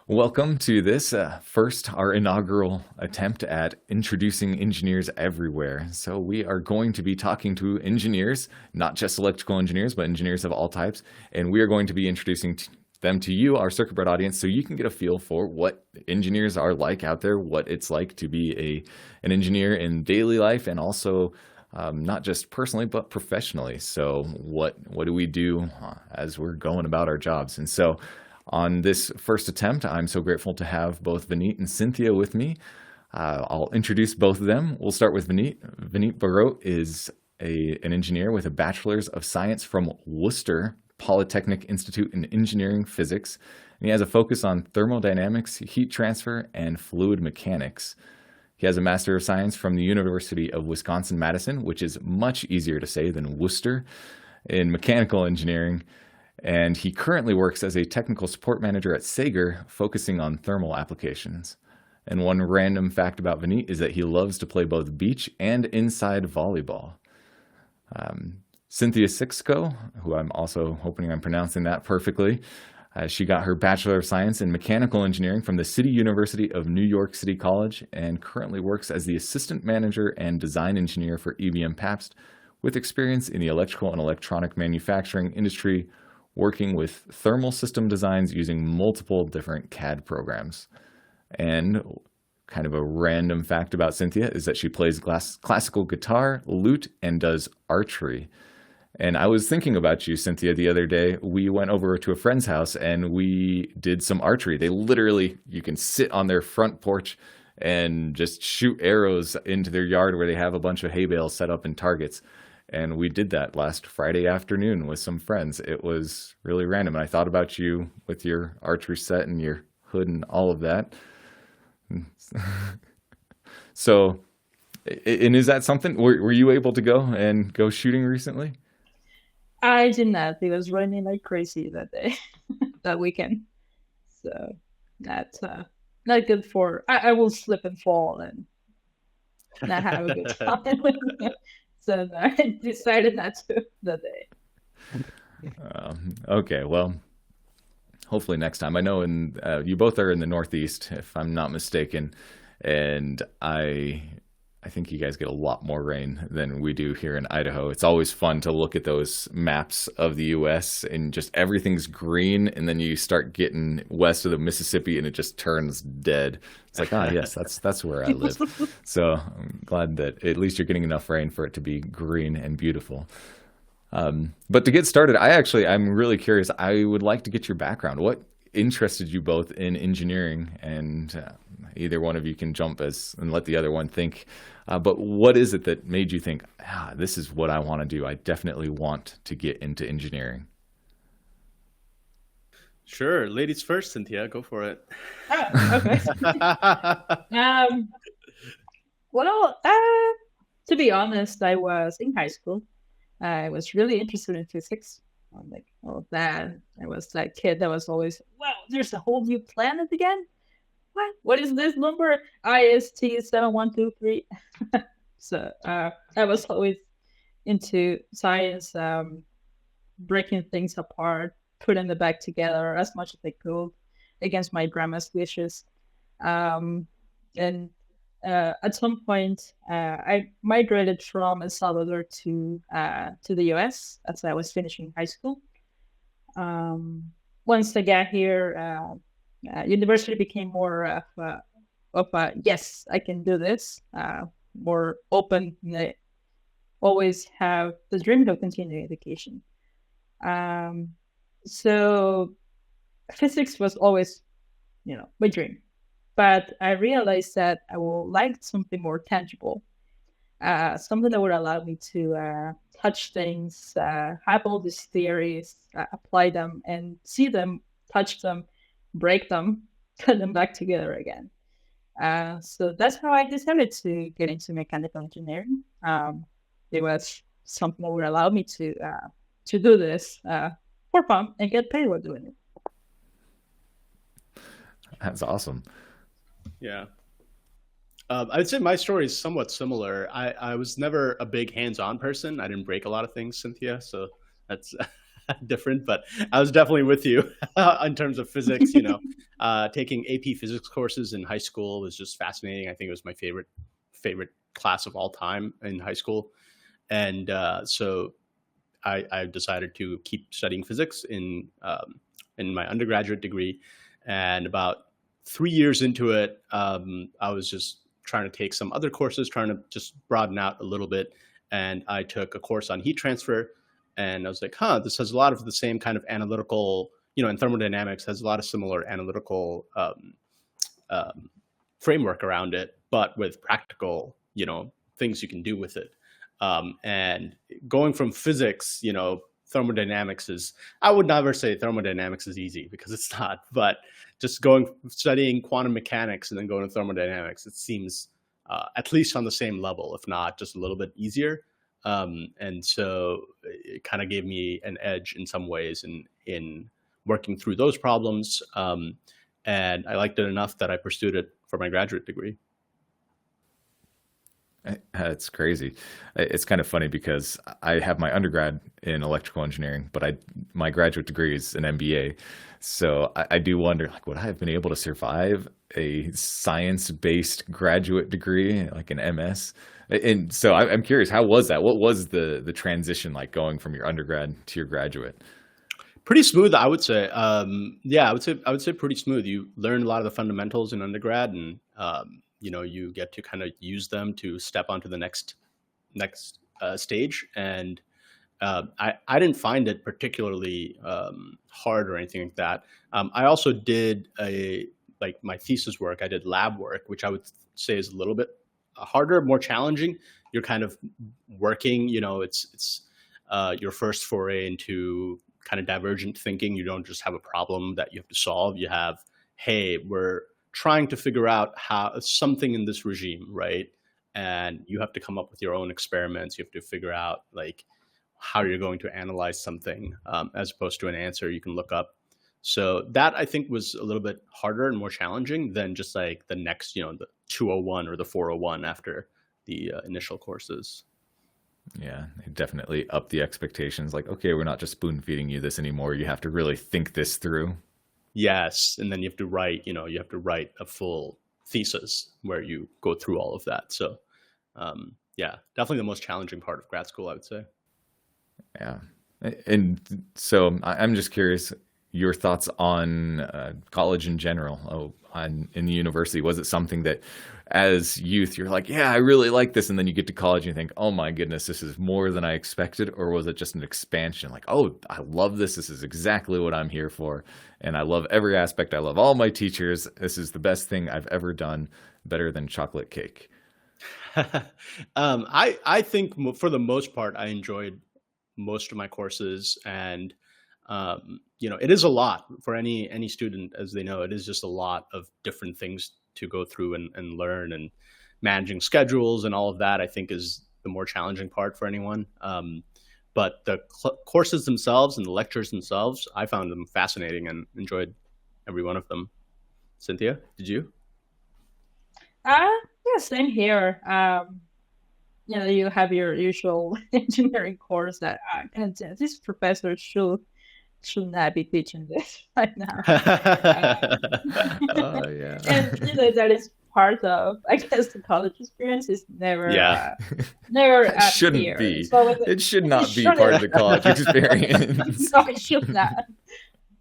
Welcome to this our inaugural attempt at introducing engineers everywhere. So, we are going to be talking to engineers, not just electrical engineers, but engineers of all types. And we are going to be introducing them to you, our CircuitBread audience, so you can get a feel for what engineers are like out there, what it's like to be an engineer in daily life, and also not just personally, but professionally. So, what do we do as we're going about our jobs? And so, on this first attempt, I'm so grateful to have both Vineet and Cynthia with me. I'll introduce both of them. We'll start with Vineet. Vineet Barot is an engineer with a Bachelor's of Science from Worcester Polytechnic Institute in Engineering Physics. And he has a focus on thermodynamics, heat transfer, and fluid mechanics. He has a Master of Science from the University of Wisconsin-Madison, which is much easier to say than Worcester, in mechanical engineering. And he currently works as a technical support manager at Sager, focusing on thermal applications. And one random fact about Vineet is that he loves to play both beach and inside volleyball. Cynthia Sixco, who I'm also hoping I'm pronouncing that perfectly, she got her Bachelor of Science in Mechanical Engineering from the City University of New York City College and currently works as the Assistant Manager and Design Engineer for EBM Pabst, with experience in the electrical and electronic manufacturing industry, working with thermal system designs using multiple different CAD programs. And kind of a random fact about Cynthia is that she plays classical guitar, lute, and does archery. And I was thinking about you, Cynthia, the other day. We went over to a friend's house and we did some archery. They literally, you can sit on their front porch and just shoot arrows into their yard where they have a bunch of hay bales set up in targets. And we did that last Friday afternoon with some friends. It was really random. And I thought about you with your archery set and your hood and all of that. So, and is that something, were you able to go shooting recently? I did not. It was raining like crazy that day, that weekend. So that's not good for. I will slip and fall and not have a good time. So I decided not to that day. Okay, well, hopefully next time. I know you both are in the Northeast, if I'm not mistaken, and I think you guys get a lot more rain than we do here in Idaho. It's always fun to look at those maps of the U.S. and just everything's green, and then you start getting west of the Mississippi and it just turns dead. It's like, yes, that's where I live. So I'm glad that at least you're getting enough rain for it to be green and beautiful. But to get started, I'm really curious. I would like to get your background. What interested you both in engineering? And either one of you can jump and let the other one think. But what is it that made you think, this is what I want to do? I definitely want to get into engineering. Sure. Ladies first, Cynthia. Go for it. Oh, okay. um, well, to be honest, I was in high school. I was really interested in physics. I'm like, oh, that. I was that kid that was always, wow, there's a whole new planet again? What is this number? IST 7123. So I was always into science, breaking things apart, putting them back together as much as I could against my grandma's wishes. And at some point, I migrated from El Salvador to the US as I was finishing high school. Once I got here, university became more of a yes, I can do this, more open. They always have the dream of continuing education. So physics was always, my dream. But I realized that I would like something more tangible, something that would allow me to touch things, have all these theories, apply them, and see them, touch them, break them, put them back together again. So that's how I decided to get into mechanical engineering. It was something that would allow me to do this for fun and get paid while doing it. That's awesome. Yeah. I'd say my story is somewhat similar. I was never a big hands-on person. I didn't break a lot of things, Cynthia. So that's different, but I was definitely with you in terms of physics. Taking AP physics courses in high school was just fascinating. I think it was my favorite class of all time in high school, and so I decided to keep studying physics in my undergraduate degree. And about 3 years into it, I was just trying to take some other courses, trying to just broaden out a little bit. And I took a course on heat transfer, and I was like, this has a lot of the same kind of analytical, in thermodynamics, has a lot of similar analytical framework around it, but with practical, things you can do with it. And going from physics, thermodynamics I would never say thermodynamics is easy, because it's not, but just studying quantum mechanics and then going to thermodynamics, it seems at least on the same level, if not just a little bit easier. And so it kind of gave me an edge in some ways in working through those problems. And I liked it enough that I pursued it for my graduate degree. It's crazy. It's kind of funny because I have my undergrad in electrical engineering, but my graduate degree is an MBA. So I do wonder, would I have been able to survive a science-based graduate degree, like an MS? And so I'm curious, how was that? What was the transition like going from your undergrad to your graduate? Pretty smooth, I would say. I would say pretty smooth. You learn a lot of the fundamentals in undergrad, and you get to kind of use them to step onto the next stage. And I didn't find it particularly hard or anything like that. I also did my thesis work. I did lab work, which I would say is a little bit harder, more challenging. You're kind of working, it's your first foray into kind of divergent thinking. You don't just have a problem that you have to solve. You have, hey, we're trying to figure out how something in this regime, right? And you have to come up with your own experiments. You have to figure out how you're going to analyze something, as opposed to an answer you can look up. So that, I think, was a little bit harder and more challenging than just the next, the 201 or the 401 after the initial courses. Yeah, definitely up the expectations. Okay, we're not just spoon feeding you this anymore. You have to really think this through. Yes, and then you have to write, a full thesis where you go through all of that. So, definitely the most challenging part of grad school, I would say. Yeah, and so I'm just curious, your thoughts on college in general, in the university. Was it something that as youth you're like, yeah, I really like this, and then you get to college and you think, oh my goodness, this is more than I expected? Or was it just an expansion, oh, I love this is exactly what I'm here for, and I love every aspect, I love all my teachers, this is the best thing I've ever done, better than chocolate cake? I think for the most part I enjoyed most of my courses, and it is a lot for any student, as they know. It is just a lot of different things to go through and learn, and managing schedules and all of that, I think, is the more challenging part for anyone. But the courses themselves and the lectures themselves, I found them fascinating and enjoyed every one of them. Cynthia, did you? Yeah, same here. You have your usual engineering course that this professor should not be teaching this right now. Oh yeah. And that is part of, I guess, the college experience is never It shouldn't here. be. So it should not be part of the college experience. No, it should not.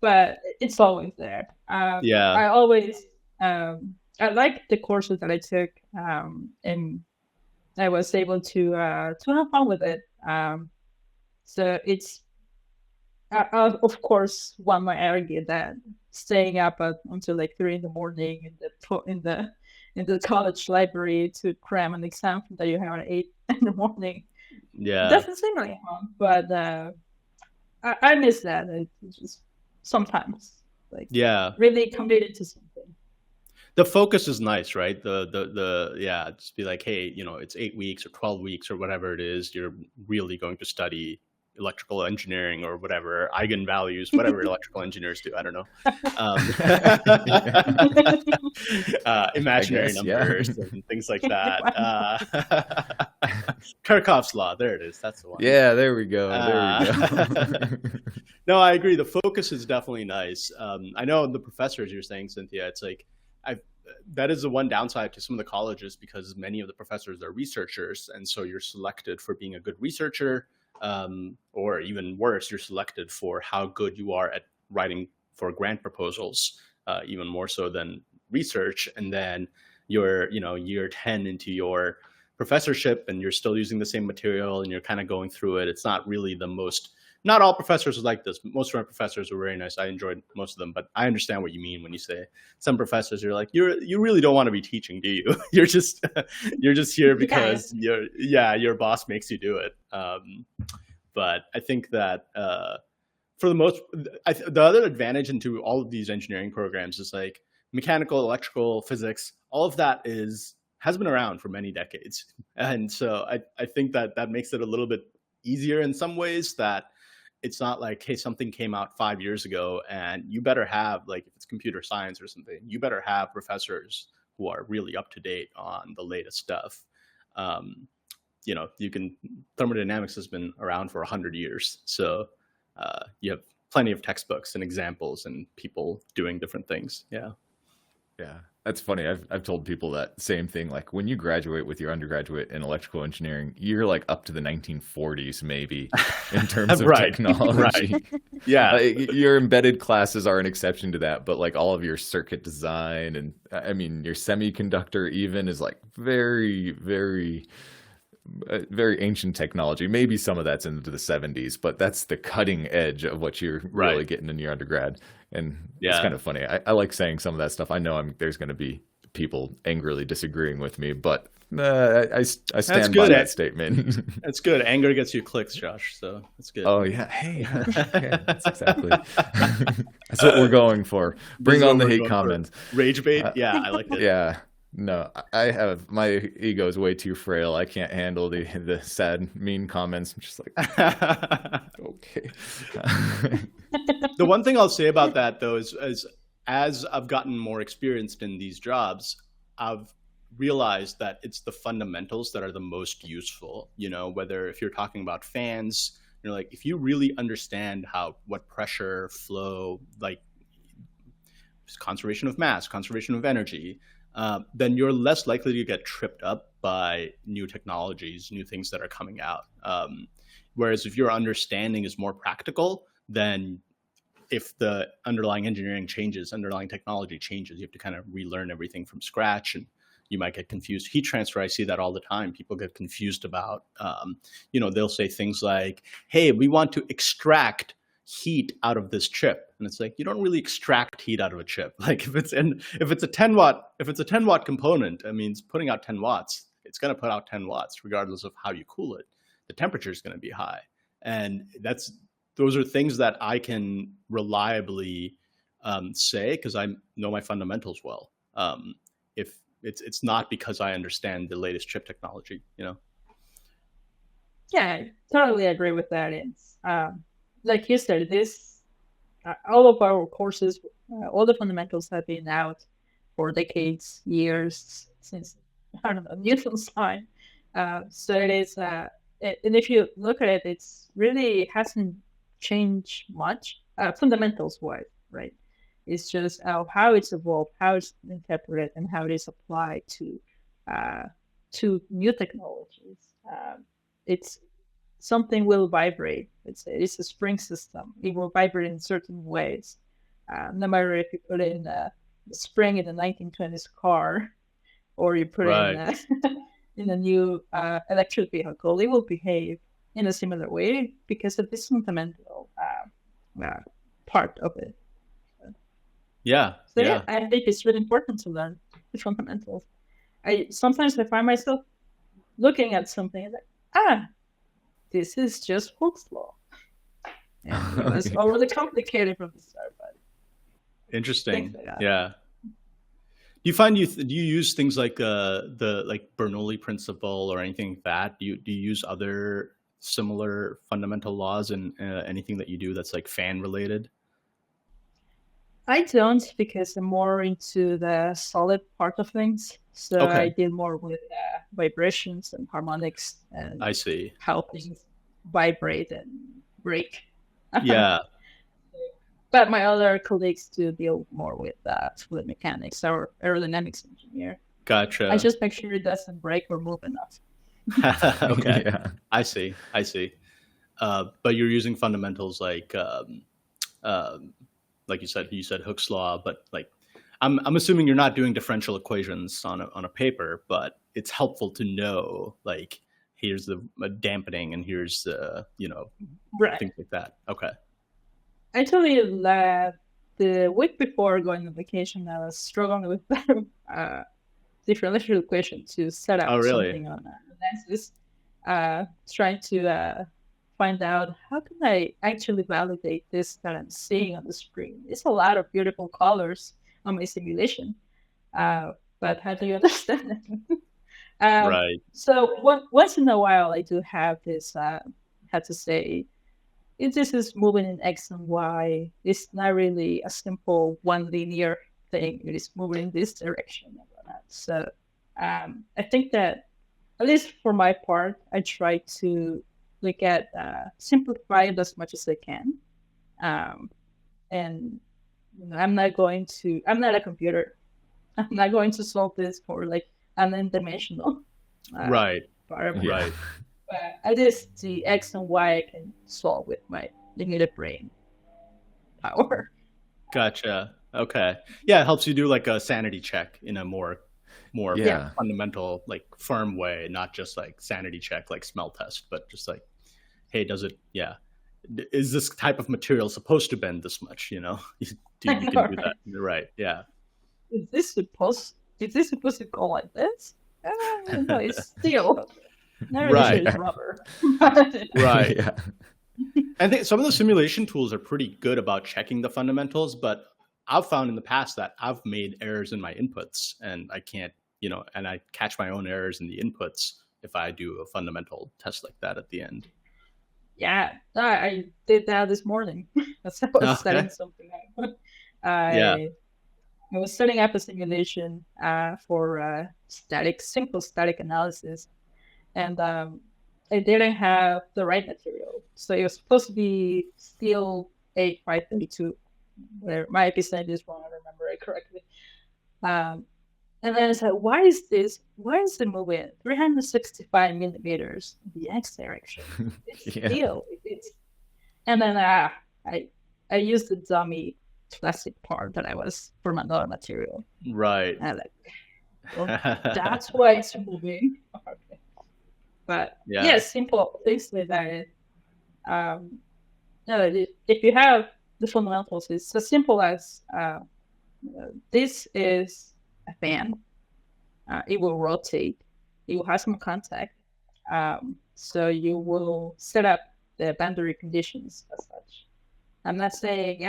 But it's always there. I always I like the courses that I took, and I was able to have fun with it. So it's of course, one might argue that staying up until 3 a.m. in the college library to cram an exam that you have at 8 a.m. doesn't seem really fun. But I miss that. It's just sometimes really committed to something. The focus is nice, right? Just be hey, it's 8 weeks or 12 weeks or whatever it is. You're really going to study electrical engineering or whatever, eigenvalues, whatever electrical engineers do. I don't know. Imaginary numbers and things like that. Kirchhoff's law. There it is. That's the one. Yeah, there we go. There we go. No, I agree. The focus is definitely nice. I know the professors you're saying, Cynthia, it's like that is the one downside to some of the colleges, because many of the professors are researchers. And so you're selected for being a good researcher, or even worse, you're selected for how good you are at writing for grant proposals, even more so than research. And then you're, year 10 into your professorship and you're still using the same material and you're kind of going through it. It's not really the most, not all professors are like this. Most of my professors were very nice. I enjoyed most of them, but I understand what you mean when you say some professors are like, you really don't want to be teaching, do you? You're just here because your boss makes you do it. But I think that for the most, the other advantage into all of these engineering programs is like mechanical, electrical, physics, all of that has been around for many decades. And so I think that makes it a little bit easier in some ways, that it's not like, hey, something came out 5 years ago and you better have, like, if it's computer science or something, you better have professors who are really up to date on the latest stuff. Thermodynamics has been around for 100 years. So you have plenty of textbooks and examples and people doing different things. Yeah. Yeah, that's funny. I've told people that same thing. Like when you graduate with your undergraduate in electrical engineering, you're like up to the 1940s maybe in terms of technology. Right. Yeah. Your embedded classes are an exception to that, but like all of your circuit design and I mean your semiconductor even is like very, very very ancient technology. Maybe some of that's into the 70s, but that's the cutting edge of what you're really getting in your undergrad. And it's kind of funny. I like saying some of that stuff. I know there's going to be people angrily disagreeing with me, but I stand by that statement. That's good. Anger gets you clicks, Josh. So that's good. Oh yeah. Hey, yeah, that's exactly. That's what we're going for. Bring on the hate comments. Rage bait. Yeah, I like it. Yeah. No, my ego is way too frail. I can't handle the sad, mean comments. I'm just like, okay. The one thing I'll say about that though is as I've gotten more experienced in these jobs, I've realized that it's the fundamentals that are the most useful. Whether if you're talking about fans, like if you really understand what pressure, flow, like conservation of mass, conservation of energy, then you're less likely to get tripped up by new technologies, new things that are coming out. Whereas if your understanding is more practical, then if the underlying engineering changes, underlying technology changes, you have to kind of relearn everything from scratch, and you might get confused. Heat transfer, I see that all the time. People get confused about, they'll say things like, hey, we want to extract heat out of this chip. And it's like, you don't really extract heat out of a chip. Like if it's a 10 watt component, I mean, it's putting out 10 watts, it's going to put out 10 watts regardless of how you cool it. The temperature is going to be high. And those are things that I can reliably say because I know my fundamentals well. If it's not because I understand the latest chip technology, Yeah, I totally agree with that. It's like you said, all of our courses, all the fundamentals have been out for decades, years, since, I don't know, Newton's time. So it is, and if you look at it, it's really hasn't changed much, fundamentals wise, right? It's just how it's evolved, how it's interpreted, and how it is applied to new technologies. It's something will vibrate. It's a spring system. It will vibrate in certain ways. No matter if you put in the spring in the 1920s car, or you put it in a new electric vehicle, it will behave in a similar way because of this fundamental part of it. Yeah. So I think it's really important to learn the fundamentals. Sometimes I find myself looking at something and like, this is just Hooke's law. And it's overly complicated from the start, but interesting. Yeah. Do you find do you use things like the Bernoulli principle or anything like that? Do you use other similar fundamental laws in anything that you do that's like fan related? I don't, because I'm more into the solid part of things. So I Okay, deal more with vibrations and harmonics and I see. how things vibrate and break. Yeah, But my other colleagues do deal more with fluid mechanics or aerodynamics engineer. I gotcha. just make sure it doesn't break or move enough. Okay, Yeah. I see. I see. But you're using fundamentals like you said Hooke's law, but like I'm assuming you're not doing differential equations on a paper, but it's helpful to know like here's the dampening and here's the Right. things like that. Okay. Actually, the week before going on vacation, I was struggling with differential equation to set Oh, up really? something on Analysis, trying to find out how can I actually validate this that I'm seeing on the screen. It's a lot of beautiful colors on my simulation, but how do you understand it? Right. So once in a while, I do have this, had to say, if this is moving in X and Y, it's not really a simple one linear thing. It is moving in this direction and whatnot. So I think that, at least for my part, I try to look at simplify it as much as I can. And I'm not a computer. I'm not going to solve this for like an n-dimensional Right. parameter. Yeah. Right. But at least the X and Y I can solve with my limited brain power. Gotcha. Okay. Yeah, it helps you do like a sanity check in a more Yeah. fundamental, like firm way, not just like sanity check, like smell test, but just like, hey, does it? Yeah, is this type of material supposed to bend this much? You can do that. Right. Yeah. Is this supposed to go like this? No, it's steel. Not really Right. sure it's rubber. Right. Yeah. I think some of the simulation tools are pretty good about checking the fundamentals, but I've found in the past that I've made errors in my inputs and I can't, and I catch my own errors in the inputs if I do a fundamental test like that at the end. Yeah, I did that this morning. That's how I was Okay. setting something up. Yeah. I was setting up a simulation for simple static analysis, and I didn't have the right material. So it was supposed to be steel A532. Where my percentage is wrong, I remember it correctly. And then I said, why is it moving 365 millimeters in the X direction? It's Yeah. steel. And then I used the dummy plastic part that I was from another material. Right. And I'm like, well, that's why it's moving. Okay. But Yeah. simple things like that. If you have the fundamentals, it's as simple as this is a fan. It will rotate. It will have some contact. So you will set up the boundary conditions as such. I'm not saying,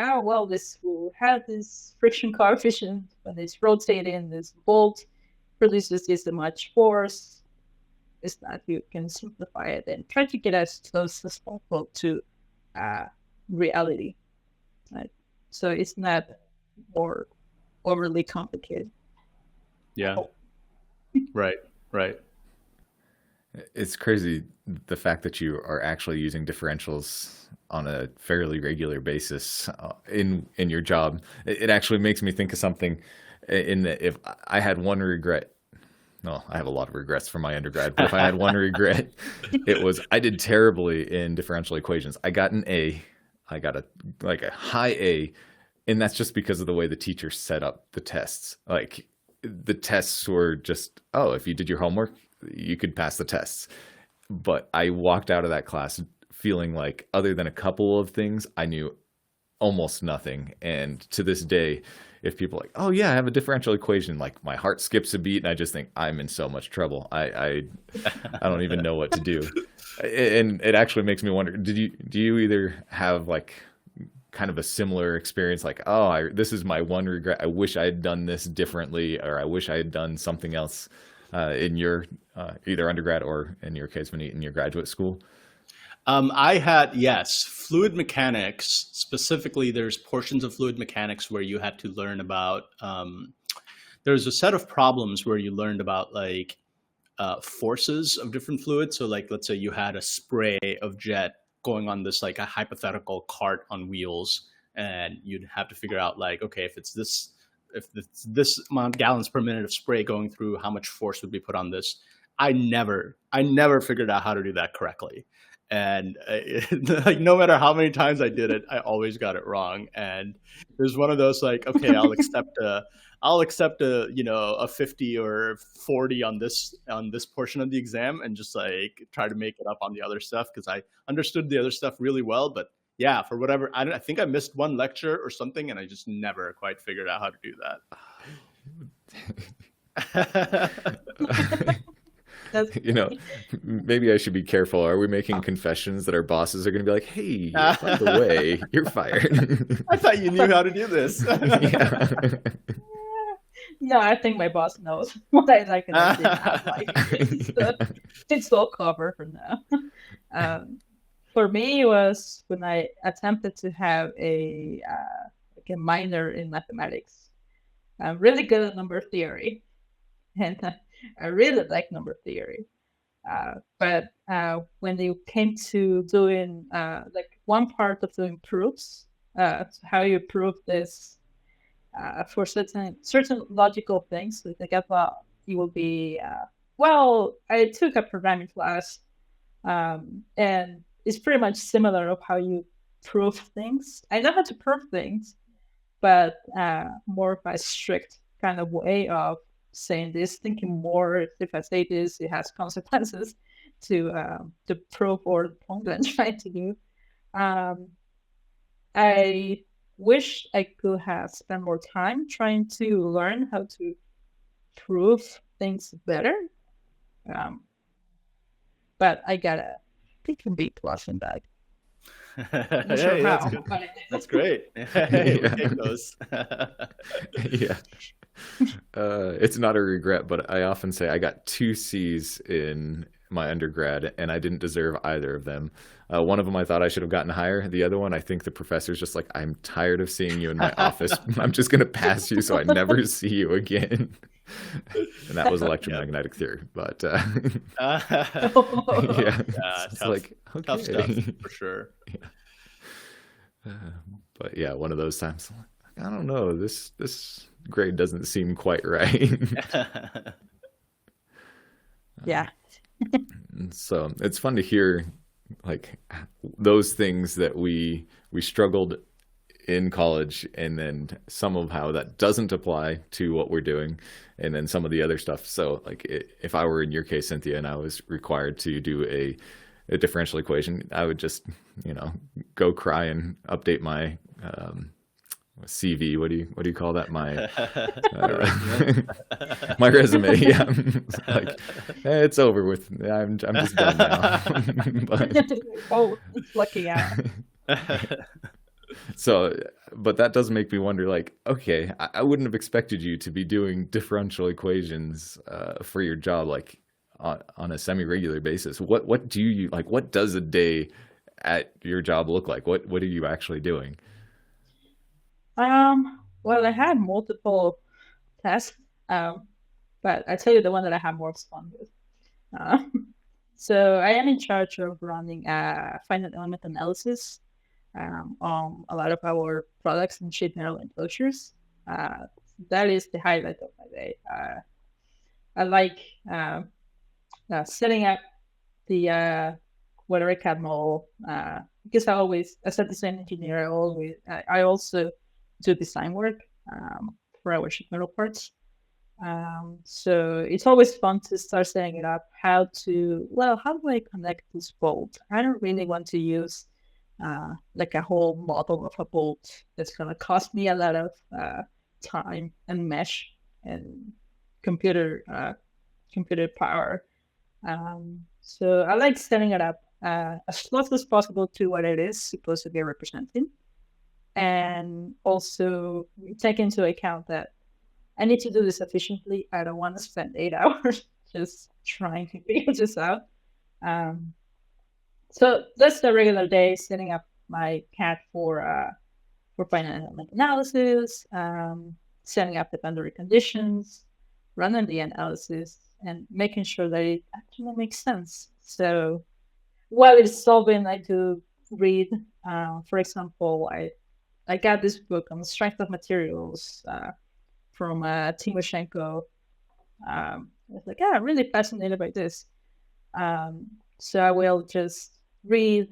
this will have this friction coefficient when it's rotating. This bolt produces this much force. It's not. You can simplify it and try to get as close as possible to reality. Right? So it's not more overly complicated. Yeah. Right. Right. It's crazy the fact that you are actually using differentials on a fairly regular basis in your job. It actually makes me think of something in that if I had one regret. No, I have a lot of regrets from my undergrad, but if I had one regret, it was I did terribly in differential equations. I got an A. I got a high A, and that's just because of the way the teacher set up the tests. Like the tests were just, if you did your homework, you could pass the tests. But I walked out of that class feeling like, other than a couple of things, I knew almost nothing. And to this day, if people are like, oh yeah, I have a differential equation, like my heart skips a beat and I just think I'm in so much trouble. I don't even know what to do. And it actually makes me wonder, do you either have like kind of a similar experience, like, this is my one regret, I wish I had done this differently, or I wish I had done something else in your either undergrad or, in your case, Vineet, in your graduate school? I had, yes, fluid mechanics. Specifically, there's portions of fluid mechanics where you had to learn about, there's a set of problems where you learned about like forces of different fluids. So like, let's say you had a spray of jet going on this, like a hypothetical cart on wheels, and you'd have to figure out like, okay, if it's this amount of gallons per minute of spray going through, how much force would be put on this? I never figured out how to do that correctly. And like, no matter how many times I did it, I always got it wrong. And it was one of those like, okay, I'll accept a, you know, a 50 or 40 on this portion of the exam, and just like try to make it up on the other stuff, because I understood the other stuff really well. But yeah, for whatever, I think I missed one lecture or something, and I just never quite figured out how to do that. You know, maybe I should be careful. Are we making confessions that our bosses are going to be like, hey, by the way, you're fired? I thought you knew how to do this. Yeah. No, I think my boss knows what I like and I didn't like. It's all covered for now. For me, it was when I attempted to have a minor in mathematics. I'm really good at number theory, and I really like number theory. But when it came to doing like one part of doing proofs, how you prove this for certain logical things, like I thought it would be well. I took a programming class, and it's pretty much similar of how you prove things. I know how to prove things, but more of a strict kind of way of saying this, thinking more. If I say this, it has consequences to prove or the point that I'm trying to do. I wish I could have spent more time trying to learn how to prove things better. But I got a B plus in that. Hey, Sure that's how, good. but I did. That's great. Hey, we'll take those. Yeah. It's not a regret, but I often say I got 2 C's in my undergrad, and I didn't deserve either of them. One of them I thought I should have gotten higher. The other one, I think the professor's just like, I'm tired of seeing you in my office. I'm just going to pass you so I never see you again. And that was electromagnetic theory. But yeah, it's tough, like, okay. tough stuff for sure. Yeah. But yeah, one of those times, I don't know, this grade doesn't seem quite right. Yeah. So it's fun to hear like those things that we struggled in college, and then some of how that doesn't apply to what we're doing, and then some of the other stuff. So like if I were in your case, Cynthia, and I was required to do a differential equation, I would just, go cry and update my CV. What do you call that? My my resume. Yeah, like it's over with. I'm just done now. Oh, lucky out. So, but that does make me wonder, like, okay, I wouldn't have expected you to be doing differential equations for your job, like on a semi-regular basis. What do you like? What does a day at your job look like? What are you actually doing? Well, I had multiple tests, but I tell you the one that I have more fun with. So I am in charge of running finite element analysis on a lot of our products and sheet metal enclosures. That is the highlight of my day. I like setting up the whatever I can model, because as a design engineer, I also do design work for our sheet metal parts. So it's always fun to start setting it up. How do I connect this bolt? I don't really want to use like a whole model of a bolt that's going to cost me a lot of time and mesh and computer power. So I like setting it up as close as possible to what it is supposed to be representing, and also take into account that I need to do this efficiently. I don't want to spend 8 hours just trying to figure this out. So that's the regular day, setting up my CAD for finite element analysis, setting up the boundary conditions, running the analysis, and making sure that it actually makes sense. So while it's solving, I do read. For example, I got this book on the strength of materials from Timoshenko. I was like, yeah, I'm really fascinated by this. So I will just read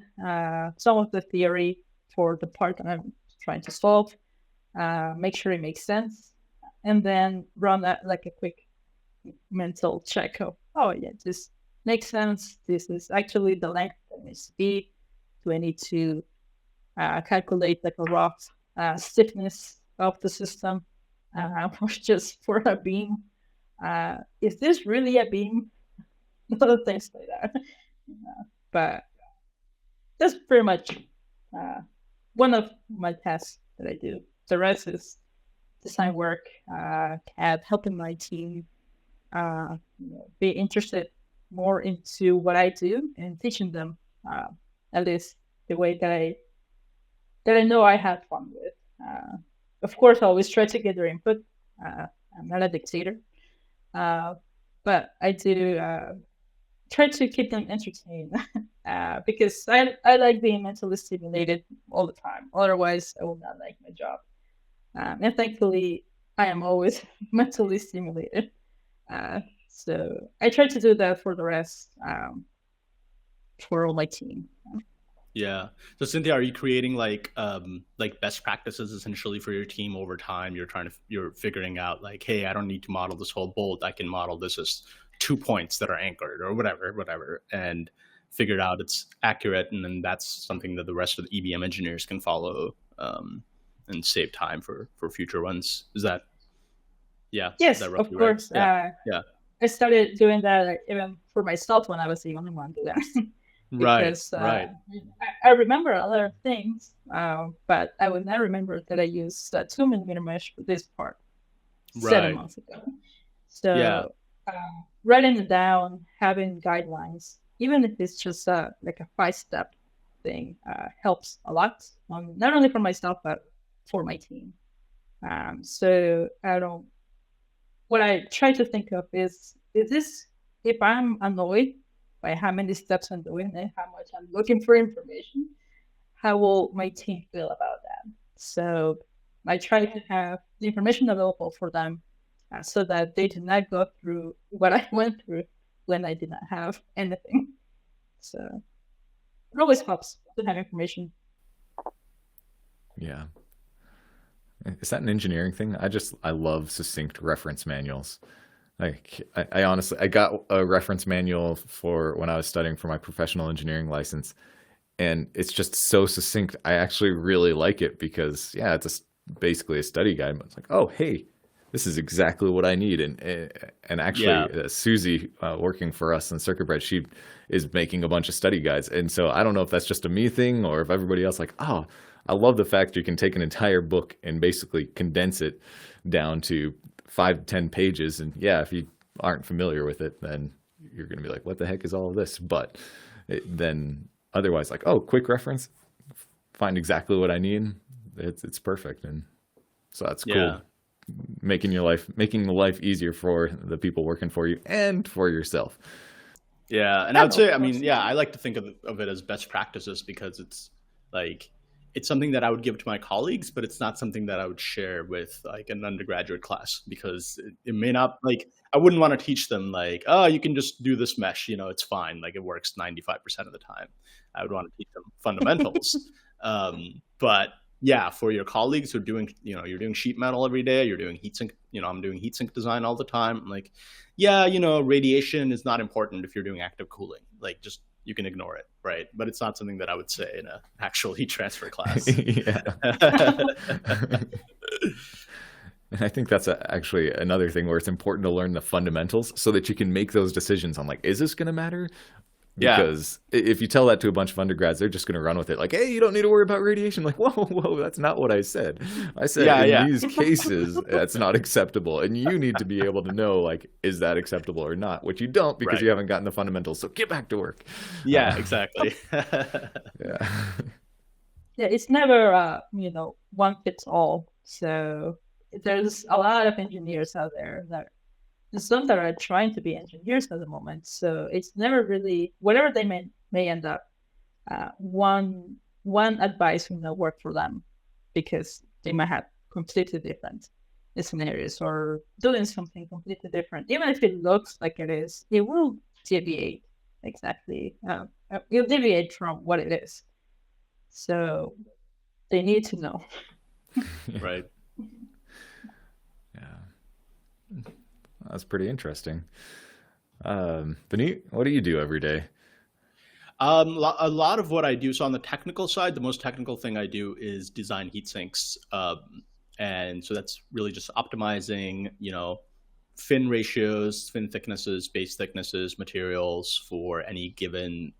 some of the theory for the part that I'm trying to solve, make sure it makes sense, and then run like a quick mental check of, oh yeah, this makes sense. This is actually the length that needs to be. Do I need to calculate like a rough stiffness of the system, or just for a beam? Is this really a beam? Other things like that. But that's pretty much one of my tasks that I do. The rest is design work, CAD, helping my team be interested more into what I do and teaching them at least the way that I know I have fun with. Of course, I always try to get their input. I'm not a dictator, but I do try to keep them entertained because I like being mentally stimulated all the time. Otherwise, I will not like my job. And thankfully, I am always mentally stimulated. So I try to do that for the rest, for all my team. Yeah. So Cynthia, are you creating like best practices essentially for your team over time? You're figuring out like, hey, I don't need to model this whole bolt. I can model this as 2 points that are anchored or whatever, and figured out it's accurate. And then that's something that the rest of the EBM engineers can follow and save time for future ones. Is that, yeah? Yes, is that of roughly course. right? Yeah. I started doing that like, even for myself when I was the only one doing that. Because Right. I remember a lot of things, but I would not remember that I used a 2mm mesh for this part 7 months ago. So Yeah. writing it down, having guidelines, even if it's just like a 5-step thing, helps a lot, not only for myself, but for my team. So what I try to think of is this, if I'm annoyed by how many steps I'm doing and how much I'm looking for information, how will my team feel about that? So I try to have the information available for them so that they do not go through what I went through when I did not have anything. So it always helps to have information. Yeah. Is that an engineering thing? I love succinct reference manuals. Like I honestly, I got a reference manual for when I was studying for my professional engineering license, and it's just so succinct. I actually really like it because yeah, it's basically a study guide. But it's like, oh hey, this is exactly what I need. And actually, Susie working for us in CircuitBread, she is making a bunch of study guides. And so I don't know if that's just a me thing or if everybody else like, oh, I love the fact you can take an entire book and basically condense it down to 5 to 10 pages. And yeah, if you aren't familiar with it, then you're going to be like, what the heck is all of this? But then otherwise, like, oh, quick reference, find exactly what I need. It's perfect. And so that's cool. Making the life easier for the people working for you and for yourself. Yeah. And I would say, I mean, yeah, I like to think of it as best practices because it's like, it's something that I would give to my colleagues, but it's not something that I would share with like an undergraduate class because it may not, like, I wouldn't want to teach them like, oh, you can just do this mesh, it's fine. Like it works 95% of the time. I would want to teach them fundamentals. But yeah, for your colleagues who are doing, you're doing sheet metal every day, you're doing heatsink, I'm doing heatsink design all the time. I'm like, yeah, radiation is not important if you're doing active cooling. Like just, you can ignore it, right? But it's not something that I would say in an actual heat transfer class. And I think that's actually another thing where it's important to learn the fundamentals so that you can make those decisions on like, is this going to matter? Yeah. Because if you tell that to a bunch of undergrads, they're just going to run with it. Like, hey, you don't need to worry about radiation. Like, whoa, that's not what I said. I said Yeah. in Yeah. these cases, that's not acceptable. And you need to be able to know, like, is that acceptable or not? Which you don't because Right. you haven't gotten the fundamentals. So get back to work. Yeah, exactly. Yeah. Yeah, it's never one fits all. So there's a lot of engineers out there that some that are trying to be engineers at the moment. So it's never really whatever they may end up. One advice will not work for them because they might have completely different scenarios or doing something completely different. Even if it looks like it is, it will deviate exactly. It'll deviate from what it is. So they need to know. Right. Yeah. That's pretty interesting. Vineet, what do you do every day? A lot of what I do, so on the technical side, the most technical thing I do is design heat sinks. And so that's really just optimizing, fin ratios, fin thicknesses, base thicknesses, materials for any given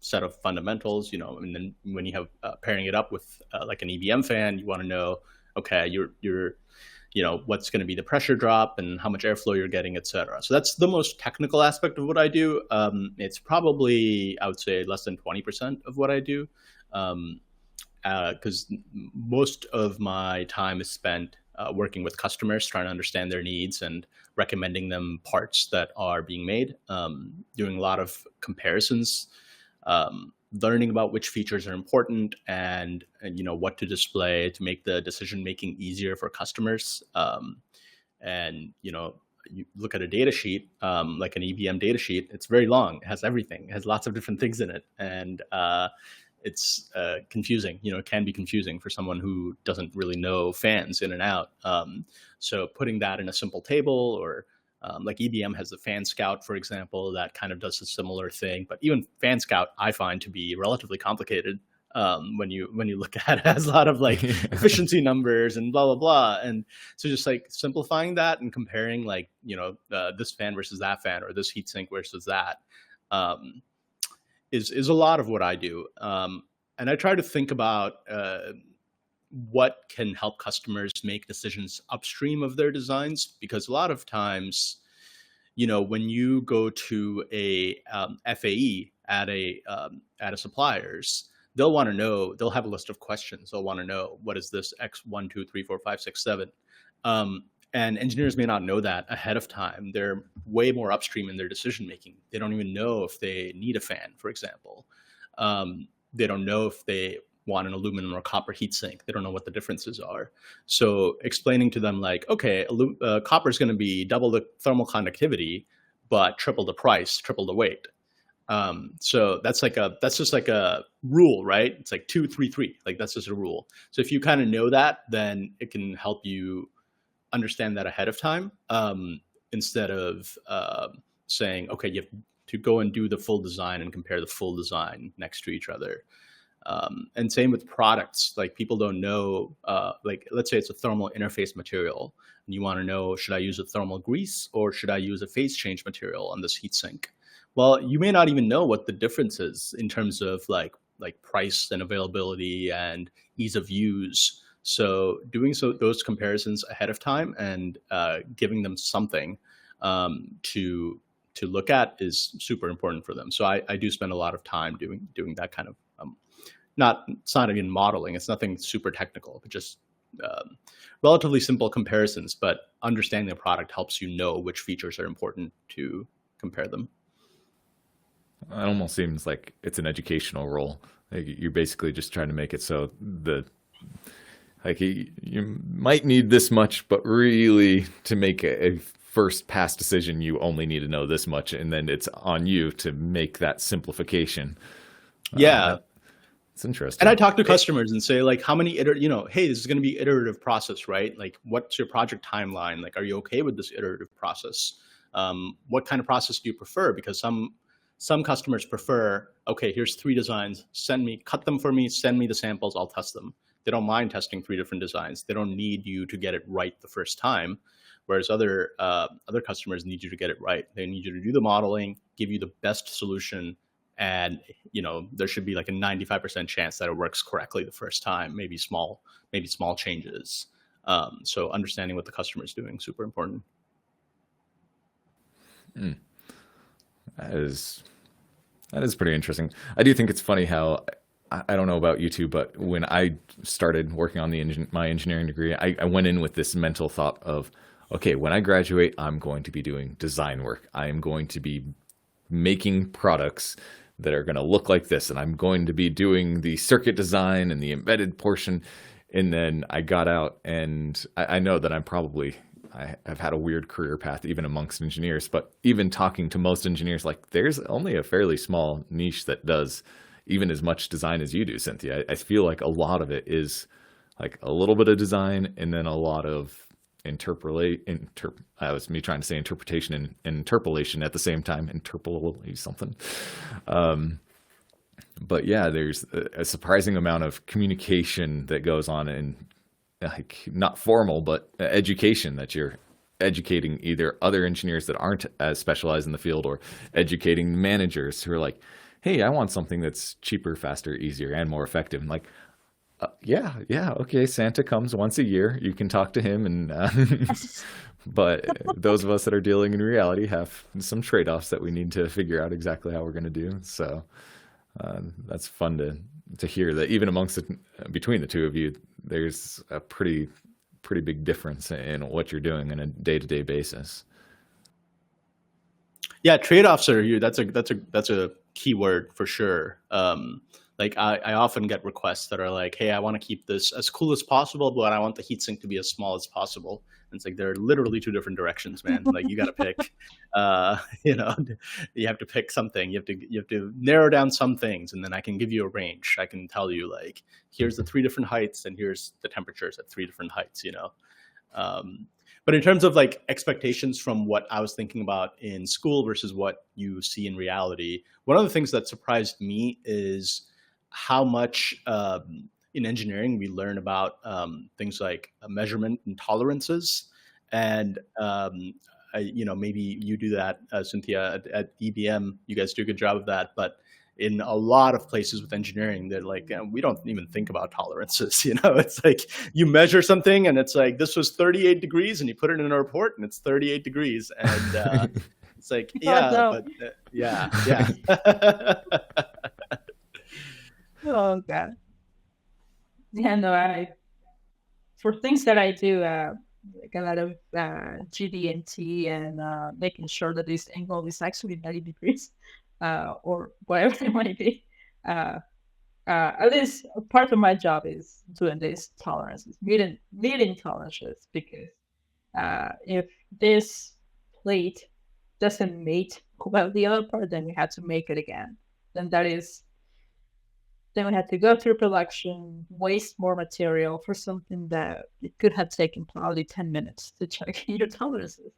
set of fundamentals, and then when you have pairing it up with like an EBM fan, you want to know, okay, you're what's going to be the pressure drop and how much airflow you're getting, et cetera. So that's the most technical aspect of what I do. It's probably, I would say, less than 20% of what I do, because most of my time is spent working with customers, trying to understand their needs and recommending them parts that are being made, doing a lot of comparisons, learning about which features are important and what to display to make the decision making easier for customers. And you look at a data sheet, like an EBM data sheet, it's very long. It has everything. It has lots of different things in it, and it's confusing. It can be confusing for someone who doesn't really know fans in and out. So putting that in a simple table, or like EBM has the Fan Scout, for example, that kind of does a similar thing. But even Fan Scout, I find to be relatively complicated when you look at it. It has a lot of like efficiency numbers and blah, blah, blah. And so just like simplifying that and comparing like, this fan versus that fan or this heatsink versus that is a lot of what I do. And I try to think about what can help customers make decisions upstream of their designs, because a lot of times, when you go to a FAE at a supplier's, they'll want to know, they'll have a list of questions. They'll want to know, what is this X 1, 2, 3, 4, 5, 6, 7? And engineers may not know that ahead of time. They're way more upstream in their decision making. They don't even know if they need a fan, for example. They don't know if they want an aluminum or copper heatsink. They don't know what the differences are. So explaining to them like, okay, copper is going to be double the thermal conductivity, but triple the price, triple the weight. So that's just like a rule, right? It's like 2, 3, 3. Like that's just a rule. So if you kind of know that, then it can help you understand that ahead of time, instead of saying, okay, you have to go and do the full design and compare the full design next to each other. And same with products. Like people don't know, like let's say it's a thermal interface material and you want to know, should I use a thermal grease or should I use a phase change material on this heatsink? Well, you may not even know what the difference is in terms of like price and availability and ease of use. So doing those comparisons ahead of time and giving them something to look at is super important for them. So I do spend a lot of time doing that kind of it's not even modeling. It's nothing super technical, but just relatively simple comparisons. But understanding the product helps you know which features are important to compare them. It almost seems like it's an educational role. Like you're basically just trying to make it so you might need this much, but really to make a first pass decision, you only need to know this much, and then it's on you to make that simplification. Yeah. It's interesting. And I talk to customers and say like, how many hey, this is going to be iterative process, right? Like what's your project timeline? Like, are you okay with this iterative process? What kind of process do you prefer? Because some customers prefer, okay, here's 3 designs, cut them for me, send me the samples, I'll test them. They don't mind testing 3 different designs. They don't need you to get it right the first time. Whereas other customers need you to get it right. They need you to do the modeling, give you the best solution, and there should be like a 95% chance that it works correctly the first time. Maybe small changes. So understanding what the customer is doing, super important. That is pretty interesting. I do think it's funny how, I don't know about you two, but when I started working on my engineering degree, I went in with this mental thought of, okay, when I graduate, I'm going to be doing design work. I am going to be making products that are going to look like this, and I'm going to be doing the circuit design and the embedded portion. And then I got out, and I know that I've had a weird career path even amongst engineers, but even talking to most engineers, like there's only a fairly small niche that does even as much design as you do, Cynthia. I feel like a lot of it is like a little bit of design and then a lot of that was me trying to say interpretation and interpolation at the same time. Interpolate something. But yeah, there's a surprising amount of communication that goes on in, like, not formal, but education, that you're educating either other engineers that aren't as specialized in the field, or educating managers who are like, hey, I want something that's cheaper, faster, easier, and more effective. And like, yeah, okay, Santa comes once a year. You can talk to him, and but those of us that are dealing in reality have some trade-offs that we need to figure out exactly how we're going to do. So that's fun to hear that even between the two of you, there's a pretty big difference in what you're doing on a day-to-day basis. Yeah, trade-offs are huge. That's a key word for sure. Like I often get requests that are like, hey, I want to keep this as cool as possible, but I want the heatsink to be as small as possible. And it's like, there are literally two different directions, man. Like, you got to pick, you have to pick something. You have to narrow down some things, and then I can give you a range. I can tell you, like, here's the 3 different heights, and here's the temperatures at 3 different heights, But in terms of like expectations from what I was thinking about in school versus what you see in reality, one of the things that surprised me is how much in engineering we learn about things like measurement and tolerances. And maybe you do that, Cynthia, at EBM. You guys do a good job of that, but in a lot of places with engineering, they're like, we don't even think about tolerances. It's like you measure something and it's like, this was 38 degrees, and you put it in a report and it's 38 degrees. And it's like, yeah. Oh God. Yeah, no, for things that I do, like a lot of GD&T and making sure that this angle is actually 90 degrees. Or whatever it might be. At least part of my job is doing these tolerances, meeting tolerances, because if this plate doesn't mate well the other part, then we have to make it again. Then we have to go through production, waste more material for something that it could have taken probably 10 minutes to check your tolerances.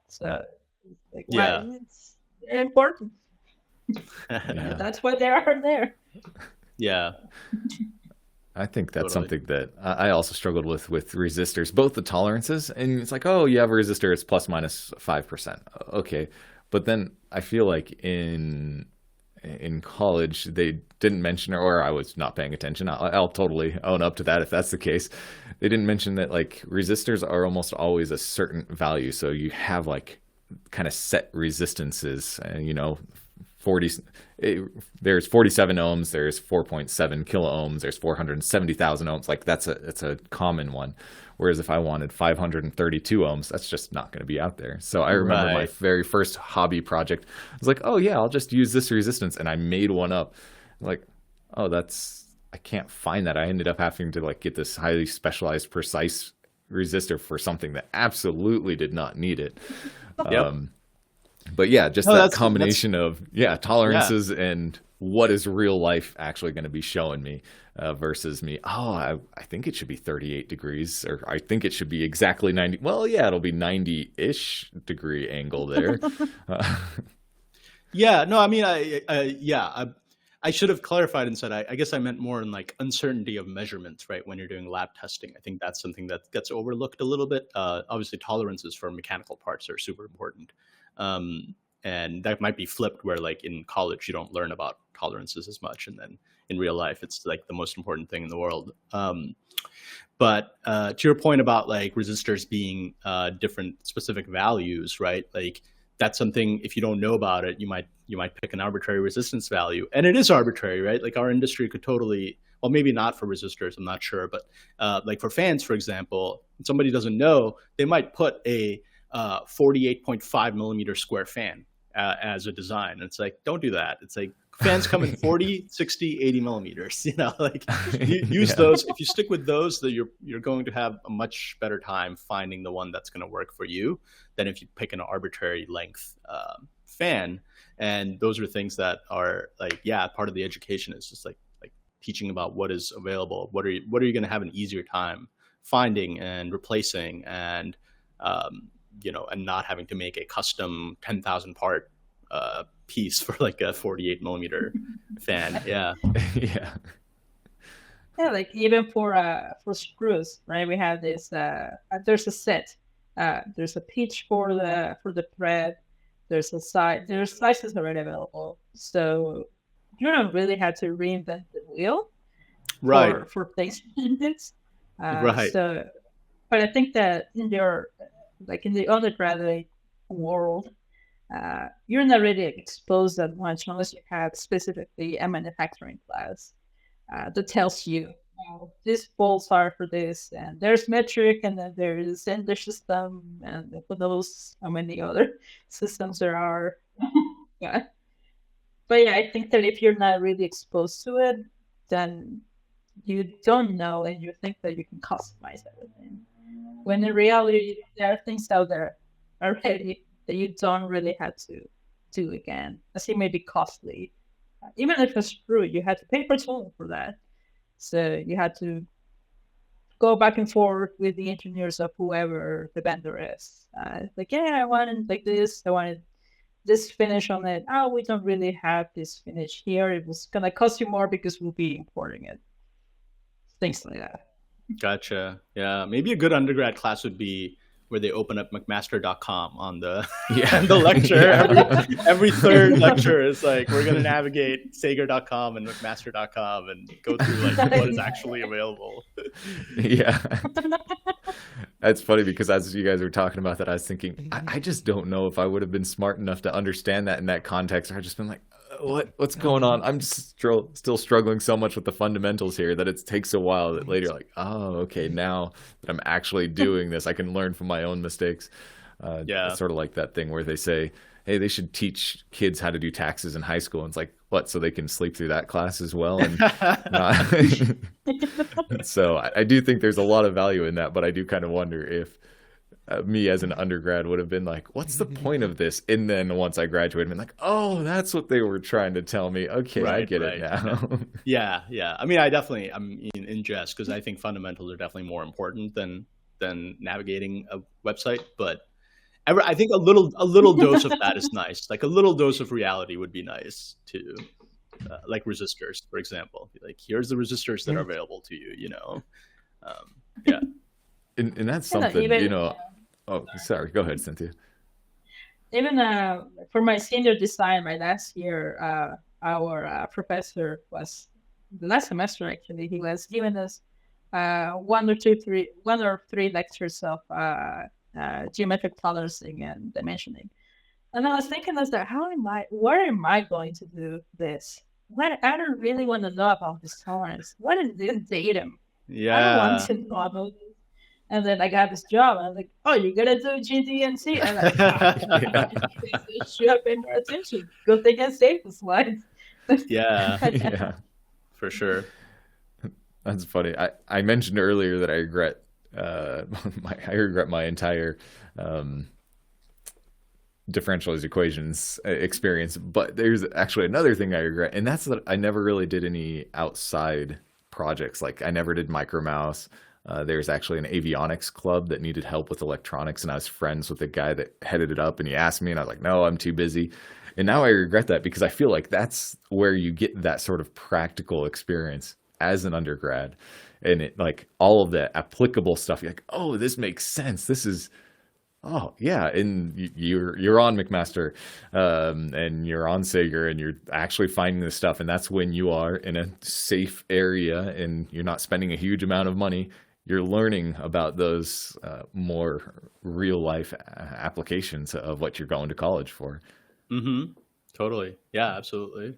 So it's like, yeah, wow, it's important. Yeah. That's why they are there. Yeah. I think that's something that I also struggled with resistors, both the tolerances, and it's like, oh, you have a resistor, it's plus minus 5%. Okay. But then I feel like in college, they didn't mention, or I was not paying attention. I'll totally own up to that if that's the case. They didn't mention that like resistors are almost always a certain value. So you have like kind of set resistances, and there's 47 ohms, there's 4.7 kilo ohms, there's 470,000 ohms. Like that's a common one. Whereas if I wanted 532 ohms, that's just not going to be out there. So I remember my very first hobby project. I was like, oh yeah, I'll just use this resistance, and I made one up. Like, oh, I can't find that. I ended up having to like get this highly specialized, precise resistor for something that absolutely did not need it. Yep. But yeah, just that combination of tolerances and what is real life actually going to be showing me versus me. Oh, I think it should be 38 degrees, or I think it should be exactly 90. Well, yeah, it'll be 90-ish degree angle there. Yeah, no, I mean, I should have clarified and said, I guess I meant more in like uncertainty of measurements, right? When you're doing lab testing, I think that's something that gets overlooked a little bit. Obviously, tolerances for mechanical parts are super important. And that might be flipped where like in college, you don't learn about tolerances as much. And then in real life, it's like the most important thing in the world. But to your point about like resistors being different specific values, right? Like that's something, if you don't know about it, you might pick an arbitrary resistance value, and it is arbitrary, right? Like our industry could totally, well, maybe not for resistors, I'm not sure, but like for fans, for example, somebody doesn't know, they might put a 48.5 millimeter square fan as a design. And it's like, don't do that. It's like fans come in 40, 60, 80 millimeters, like use those. If you stick with those, that you're going to have a much better time finding the one that's going to work for you than if you pick an arbitrary length fan. And those are things that are like, part of the education is just like teaching about what is available. What are you going to have an easier time finding and replacing, and and not having to make a custom 10,000 part piece for like a 48 millimeter fan. Yeah. Yeah, like even for screws, right? We have this. There's a set. There's a pitch for the thread. There's sizes already available, so you don't really have to reinvent the wheel, right? For placement. Right. So, but I think that in the undergraduate world, you're not really exposed that much unless you have specifically a manufacturing class that tells you, these bolts are for this, and there's metric, and then there's English system, and who knows how many other systems there are. Yeah. But I think that if you're not really exposed to it, then you don't know, and you think that you can customize everything. When in reality, there are things out there already that you don't really have to do again. As it may be costly. Even if it's true, you had to pay per tool for that. So you had to go back and forth with the engineers of whoever the vendor is. I wanted like this. I wanted this finish on it. Oh, we don't really have this finish here. It was going to cost you more because we'll be importing it. Things like that. Gotcha. Yeah. Maybe a good undergrad class would be where they open up McMaster.com on the the lecture. Every third lecture is like, we're going to navigate Sager.com and McMaster.com and go through like what is actually available. Yeah. That's funny because as you guys were talking about that, I was thinking, I just don't know if I would have been smart enough to understand that in that context. Or I'd just been like, what's going on? I'm just still struggling so much with the fundamentals here that it takes a while that later like, oh, okay, now that I'm actually doing this, I can learn from my own mistakes. It's sort of like that thing where they say, hey, they should teach kids how to do taxes in high school. And it's like, what? So they can sleep through that class as well? And so I do think there's a lot of value in that, but I do kind of wonder if me as an undergrad would have been like, what's the point of this? And then once I graduated, I've been like, oh, that's what they were trying to tell me. Okay, I get it now. Yeah. I mean, I'm in jest because I think fundamentals are definitely more important than navigating a website. But I think a little dose of that is nice. Like a little dose of reality would be nice too. Like resistors, for example. Like here's the resistors that are available to you. Yeah. And that's something, Oh, sorry. Go ahead, Cynthia. Even for my senior design, my last year, our professor was, last semester actually, he was giving us one or three lectures of geometric balancing and dimensioning. And I was thinking, where am I going to do this? I don't really want to know about this tolerance. What is this datum? Yeah. I don't want to know about this. And then I got this job, and I'm like, oh, you're going to do GDNC? And I'm like, should have paid more attention. Good thing I saved the slides. Yeah, for sure. That's funny. I mentioned earlier that I regret my entire differential equations experience, but there's actually another thing I regret, and that's that I never really did any outside projects. Like I never did micromouse. There's actually an avionics club that needed help with electronics, and I was friends with the guy that headed it up, and he asked me, and I was like, no, I'm too busy. And now I regret that because I feel like that's where you get that sort of practical experience as an undergrad. And it, like all of the applicable stuff, you're like, oh, this makes sense. This is Oh yeah, and you're on McMaster, and you're on Sager, and you're actually finding this stuff, and that's when you are in a safe area, and you're not spending a huge amount of money. You're learning about those more real life applications of what you're going to college for. Mm-hmm. Totally. Yeah, absolutely.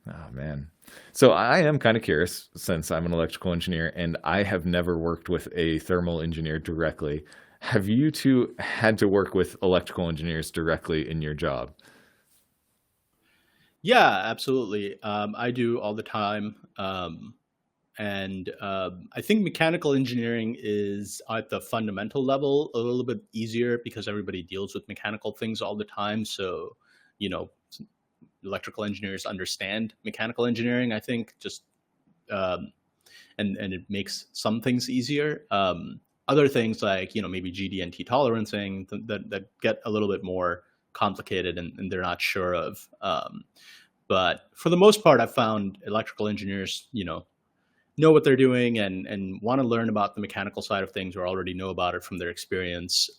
Oh man. So I am kind of curious since I'm an electrical engineer and I have never worked with a thermal engineer directly. Have you two had to work with electrical engineers directly in your job? Yeah, absolutely. I do all the time. And I think mechanical engineering is at the fundamental level a little bit easier because everybody deals with mechanical things all the time. So, you know, electrical engineers understand mechanical engineering, I think, just um, and it makes some things easier. Other things like, you know, maybe GD&T tolerancing that get a little bit more complicated and they're not sure of. But for the most part, I've found electrical engineers, you know what they're doing and want to learn about the mechanical side of things or already know about it from their experience.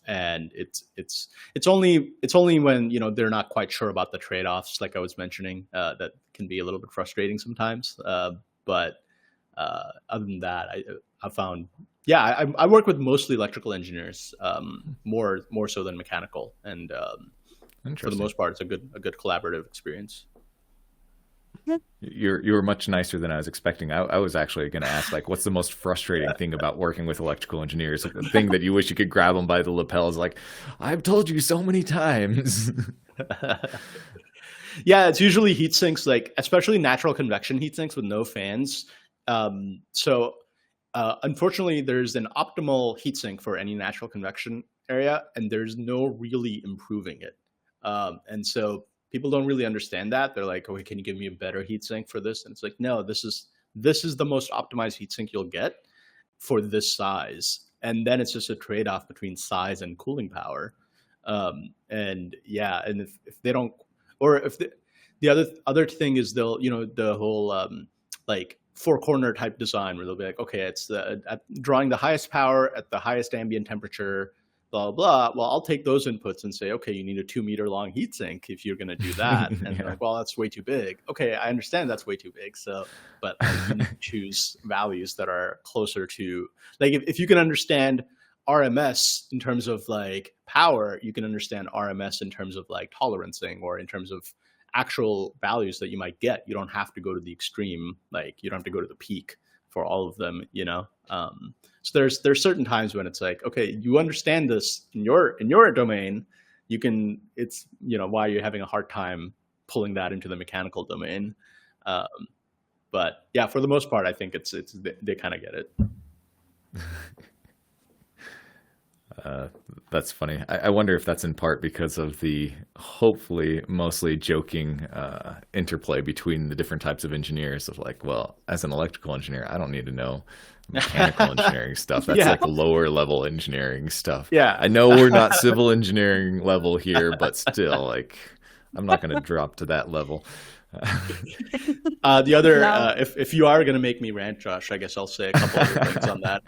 And it's only when, you know, they're not quite sure about the trade-offs, like I was mentioning, that can be a little bit frustrating sometimes. But other than that, I found, yeah, I work with mostly electrical engineers, more so than mechanical, and for the Interesting. most part, it's a good collaborative experience. You were much nicer than I was expecting. I was actually going to ask, like, what's the most frustrating thing about working with electrical engineers? Like, the thing that you wish you could grab them by the lapels, like, I've told you so many times. Yeah, it's usually heat sinks, like especially natural convection heat sinks with no fans. Unfortunately, there's an optimal heat sink for any natural convection area, and there's no really improving it. And so people don't really understand that. They're like, "Okay, can you give me a better heat sink for this?" And it's like, no, this is the most optimized heat sink you'll get for this size. And then it's just a trade-off between size and cooling power. And yeah, and if they don't, or if the other thing is they'll, you know, the whole like four corner type design where they'll be like, okay, it's drawing the highest power at the highest ambient temperature, blah blah blah. Well, I'll take those inputs and say, okay, you need a 2 meter long heat sink if you're going to do that. And they're Yeah. like, well, that's way too big. Okay, I understand that's way too big. So, but like, you need to choose values that are closer to, like, if you can understand RMS in terms of like power, you can understand RMS in terms of like tolerancing or in terms of actual values that you might get. You don't have to go to the extreme, like you don't have to go to the peak for all of them, you know. So there's certain times when it's like, okay, you understand this in your domain, you can, it's, you know, why you're having a hard time pulling that into the mechanical domain. Um, but yeah, for the most part, I think it's they kind of get it. That's funny. I wonder if that's in part because of the hopefully mostly joking interplay between the different types of engineers of like, well, as an electrical engineer, I don't need to know mechanical engineering stuff. That's Yeah. like lower level engineering stuff. Yeah. I know we're not civil engineering level here, but still, like, I'm not going to drop to that level. The other, No. if you are going to make me rant, Josh, I guess I'll say a couple other things on that.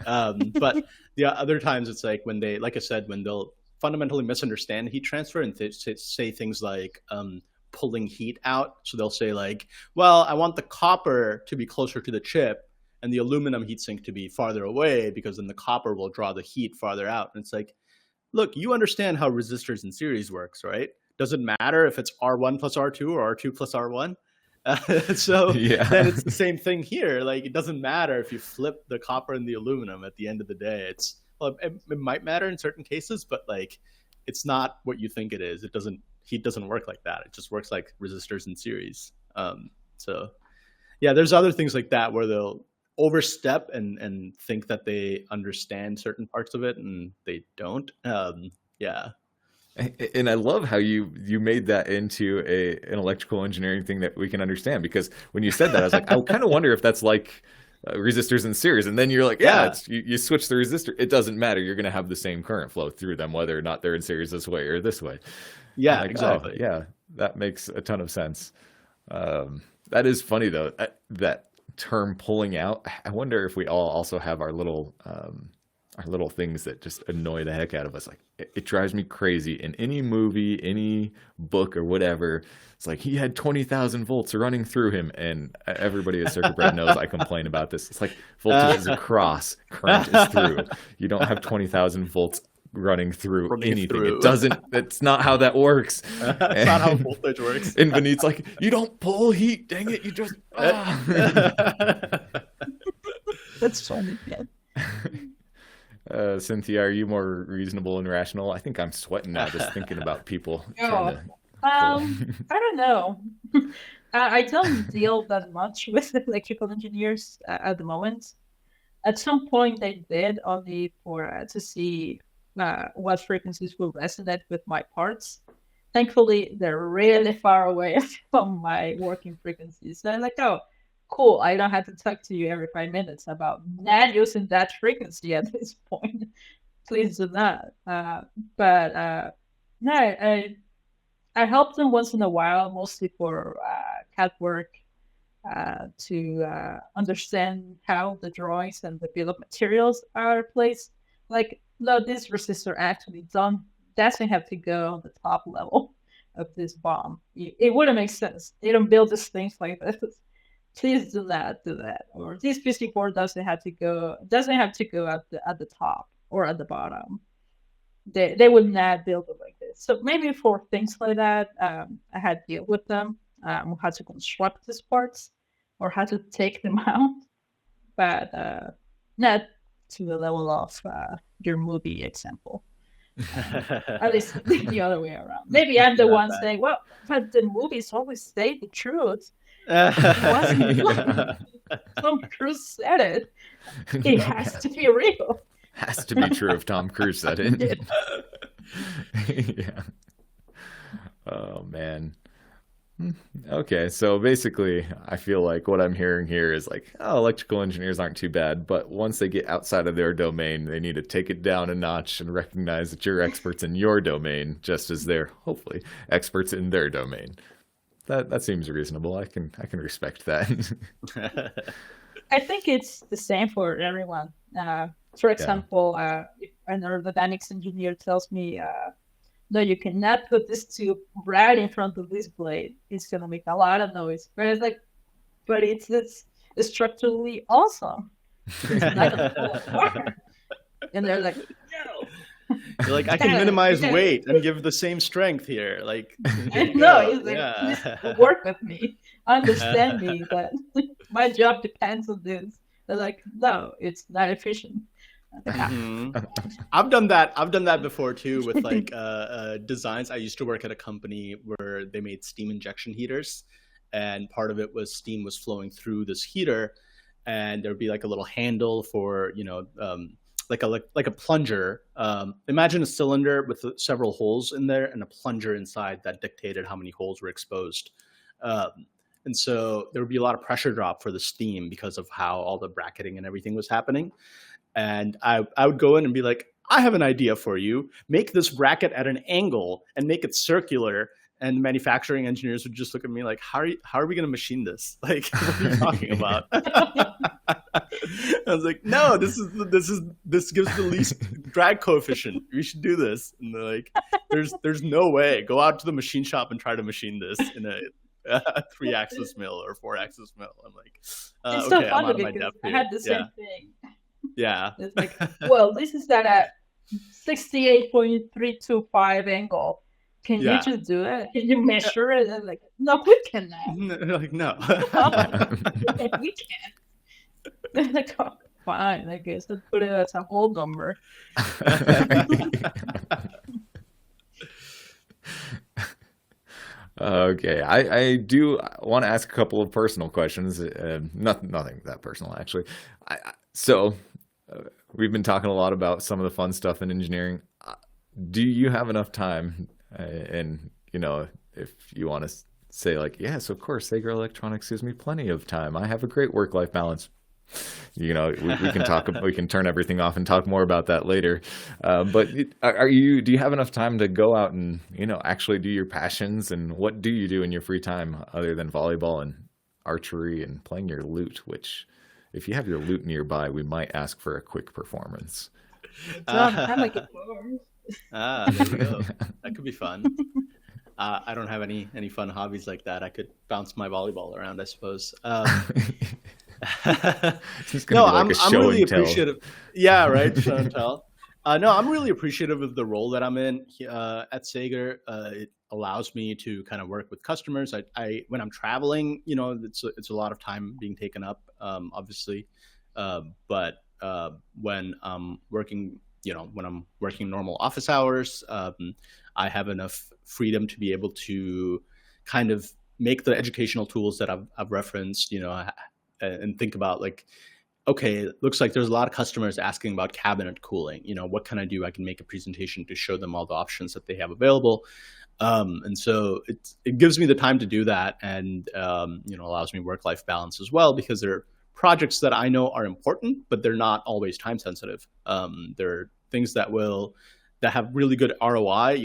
But the other times it's like when they, like I said, when they'll fundamentally misunderstand heat transfer and say things like pulling heat out. So they'll say like, well, I want the copper to be closer to the chip and the aluminum heatsink to be farther away because then the copper will draw the heat farther out. And it's like, look, you understand how resistors in series works, right? Does it matter if it's R1 plus R2 or R2 plus R1? So Yeah. then it's the same thing here. Like, it doesn't matter if you flip the copper and the aluminum at the end of the day. It's, well, it might matter in certain cases, but like, it's not what you think it is. Heat doesn't work like that. It just works like resistors in series. So yeah, there's other things like that where they'll overstep and think that they understand certain parts of it and they don't. Yeah. And I love how you made that into an electrical engineering thing that we can understand, because when you said that, I was like, I kind of wonder if that's like resistors in series. And then you're like, yeah, Yeah. it's, you switch the resistor. It doesn't matter. You're going to have the same current flow through them, whether or not they're in series this way or this way. Yeah, Like, exactly. oh, yeah, that makes a ton of sense. That is funny though. That term pulling out. I wonder if we all also have our little are little things that just annoy the heck out of us. Like it drives me crazy in any movie, any book or whatever. It's like he had 20,000 volts running through him, and everybody at CircuitBread knows I complain about this. It's like voltage is across, current is through. You don't have 20,000 volts running through anything. It doesn't. That's not how that works. That's not how voltage works. And Vineet's like, you don't pull heat. Dang it! You just. That's funny. Yeah. Cynthia, are you more reasonable and rational? I think I'm sweating now just thinking about people Oh, trying to. I don't know. I don't deal that much with electrical engineers at the moment. At some point, I did only for to see what frequencies will resonate with my parts. Thankfully, they're really far away from my working frequencies. So I'm like, oh, cool. I don't have to talk to you every 5 minutes about not using that frequency at this point. Please do not. No, I help them once in a while, mostly for CAD work, to understand how the drawings and the bill of materials are placed. Like, no, this resistor actually doesn't have to go on the top level of this bomb. It wouldn't make sense. They don't build these things like this. Please do not do that. Or this PC board doesn't have to go at the top or at the bottom. They would not build it like this. So maybe for things like that, I had to deal with them, how to construct these parts or how to take them out, but not to the level of your movie example. At least the other way around. Maybe I'm the one saying, well, but the movies always say the truth. It wasn't Tom Cruise said it. It has to be real. Has to be true if Tom Cruise said it. Yeah. Oh man. Okay, so basically I feel like what I'm hearing here is like, oh, electrical engineers aren't too bad, but once they get outside of their domain, they need to take it down a notch and recognize that you're experts in your domain, just as they're hopefully experts in their domain. That seems reasonable. I can respect that. I think it's the same for everyone. For example, if an aerodynamics engineer tells me, no, you cannot put this tube right in front of this blade. It's going to make a lot of noise. But it's like, but it's structurally awesome. It's not going to fall apart. And they're like, no. You're like, I can minimize weight and give the same strength here. Like, no, it's like, please work with me. Understand me that my job depends on this. They're like, no, it's not efficient. I've done that before too with like designs. I used to work at a company where they made steam injection heaters, and part of it was steam was flowing through this heater, and there'd be like a little handle for like a plunger. Imagine a cylinder with several holes in there and a plunger inside that dictated how many holes were exposed. And so there would be a lot of pressure drop for the steam because of how all the bracketing and everything was happening. And I would go in and be like, I have an idea for you. Make this bracket at an angle and make it circular. And manufacturing engineers would just look at me like, how are we going to machine this? Like, what are you talking about? I was like, no, this gives the least drag coefficient. We should do this. And they're like, there's no way. Go out to the machine shop and try to machine this in a 3-axis mill or 4-axis mill. I'm like, it's okay, so I'm out funny of my because depth I here. had the same thing. Yeah. It's like, well, this is at 68.325 angle. Can you just do it? Can you measure it? And like, no, we cannot. Like, no. We can't. Like, oh, fine, I guess I'll put it as a whole number. Okay, I do want to ask a couple of personal questions. Nothing that personal, actually. We've been talking a lot about some of the fun stuff in engineering. Do you have enough time? And if you want to say like, yes, of course, Sager Electronics gives me plenty of time. I have a great work-life balance. We can talk. We can turn everything off and talk more about that later. But do you have enough time to go out and actually do your passions? And what do you do in your free time other than volleyball and archery and playing your lute? Which, if you have your lute nearby, we might ask for a quick performance. So I'm like a bored. There we go. That could be fun. I don't have any fun hobbies like that. I could bounce my volleyball around, I suppose. It's No, gonna be like a I'm show really and tell. appreciative. Yeah, right. Show and tell. No, I'm really appreciative of the role that I'm in at Sager. It allows me to kind of work with customers. I when I'm traveling, it's a lot of time being taken up, obviously. But when I'm working, when I'm working normal office hours, I have enough freedom to be able to kind of make the educational tools that I've referenced, and think about like, okay, it looks like there's a lot of customers asking about cabinet cooling. What can I do? I can make a presentation to show them all the options that they have available. And so it gives me the time to do that, and allows me work-life balance as well, because there are projects that I know are important, but they're not always time sensitive. There are things that have really good ROI.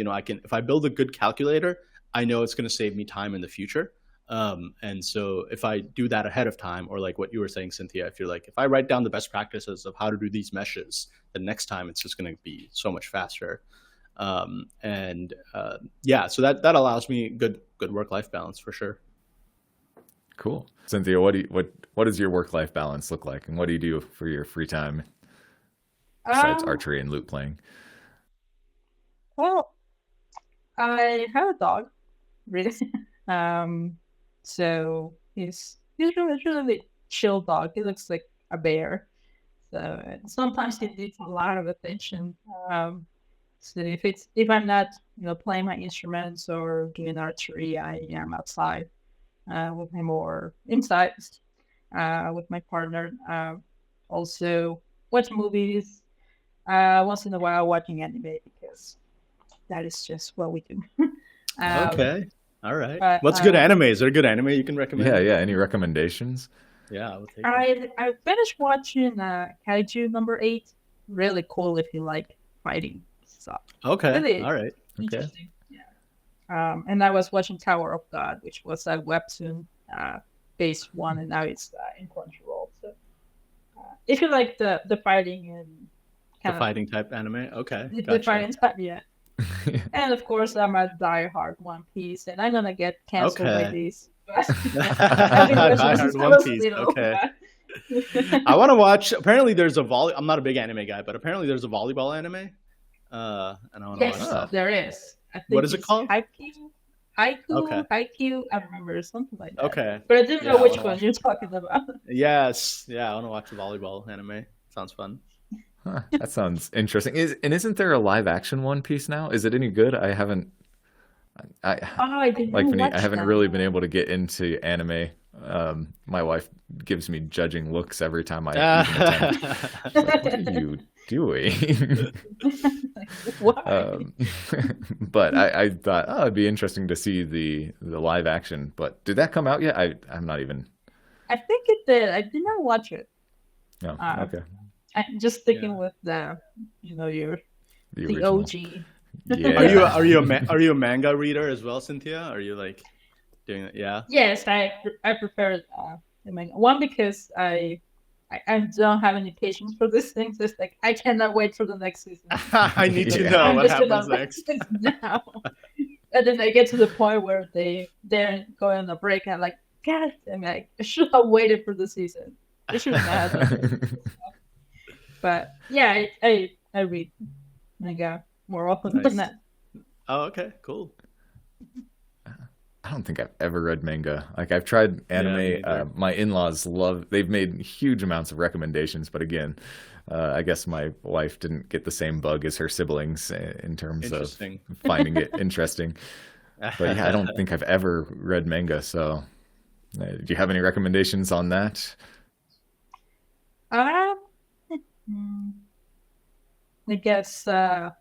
If I build a good calculator, I know it's going to save me time in the future. And so if I do that ahead of time, or like what you were saying, Cynthia, if I write down the best practices of how to do these meshes, the next time it's just going to be so much faster. So that allows me good work-life balance for sure. Cool. Cynthia, what does your work-life balance look like, and what do you do for your free time besides archery and lute playing? Well, I have a dog, really. So he's really chill dog. He looks like a bear. So sometimes he needs a lot of attention. So if I'm not playing my instruments or doing archery, I am outside with him, or inside with my partner. Also watch movies. Once in a while, watching anime, because that is just what we do. Okay. All right. But, What's good anime? Is there a good anime you can recommend? Yeah. Any recommendations? Yeah, I would take it. I finished watching Kaiju #8. Really cool if you like fighting stuff. Okay. Really all right. Okay. interesting. Yeah. And I was watching Tower of God, which was a webtoon based one, and now it's in Crunchyroll. So if you like the fighting and The fighting type anime. Okay. the Gotcha. fighting type, yeah. And of course, I'm a diehard One Piece, and I'm gonna get canceled by Okay. these. Diehard One Piece. Okay. I want to watch. Apparently, there's a I'm not a big anime guy, but apparently there's a volleyball anime. And I want to watch Yes, that. there is. I think What is it it's called? Haiku, Okay. I remember something like that. Okay. But I didn't Yeah, know I which wanna one watch you're talking about. Yes. Yeah, I want to watch the volleyball anime. Sounds fun. Huh, that sounds interesting. Isn't there a live action One Piece now? Is it any good? I haven't. I I didn't like Vineet, watch I haven't that. really been able to get into anime. My wife gives me judging looks every time I even attempt. Like, what are you doing? Why? But I thought, it'd be interesting to see the live action. But did that come out yet? I'm not even. I think it did. I did not watch it. No. Okay. I'm just sticking Yeah. with the The the original. OG. Yeah. Are you a manga reader as well, Cynthia? Are you like doing it? Yeah. Yes, I prefer the manga. One, because I don't have any patience for this thing. So it's like I cannot wait for the next season. I need to Yeah. know I'm what just gonna happens read next. this now. And then I get to the point where they're going on a break, and I'm like, God damn it, I should have waited for the season. I should have done it. But yeah, I read manga more often Nice. than that. Oh, okay, cool. I don't think I've ever read manga. Like I've tried me anime. neither. My in-laws they've made huge amounts of recommendations, but again, I guess my wife didn't get the same bug as her siblings in terms of Interesting. finding it interesting. But yeah, I don't think I've ever read manga. So, do you have any recommendations on that? Hmm, I guess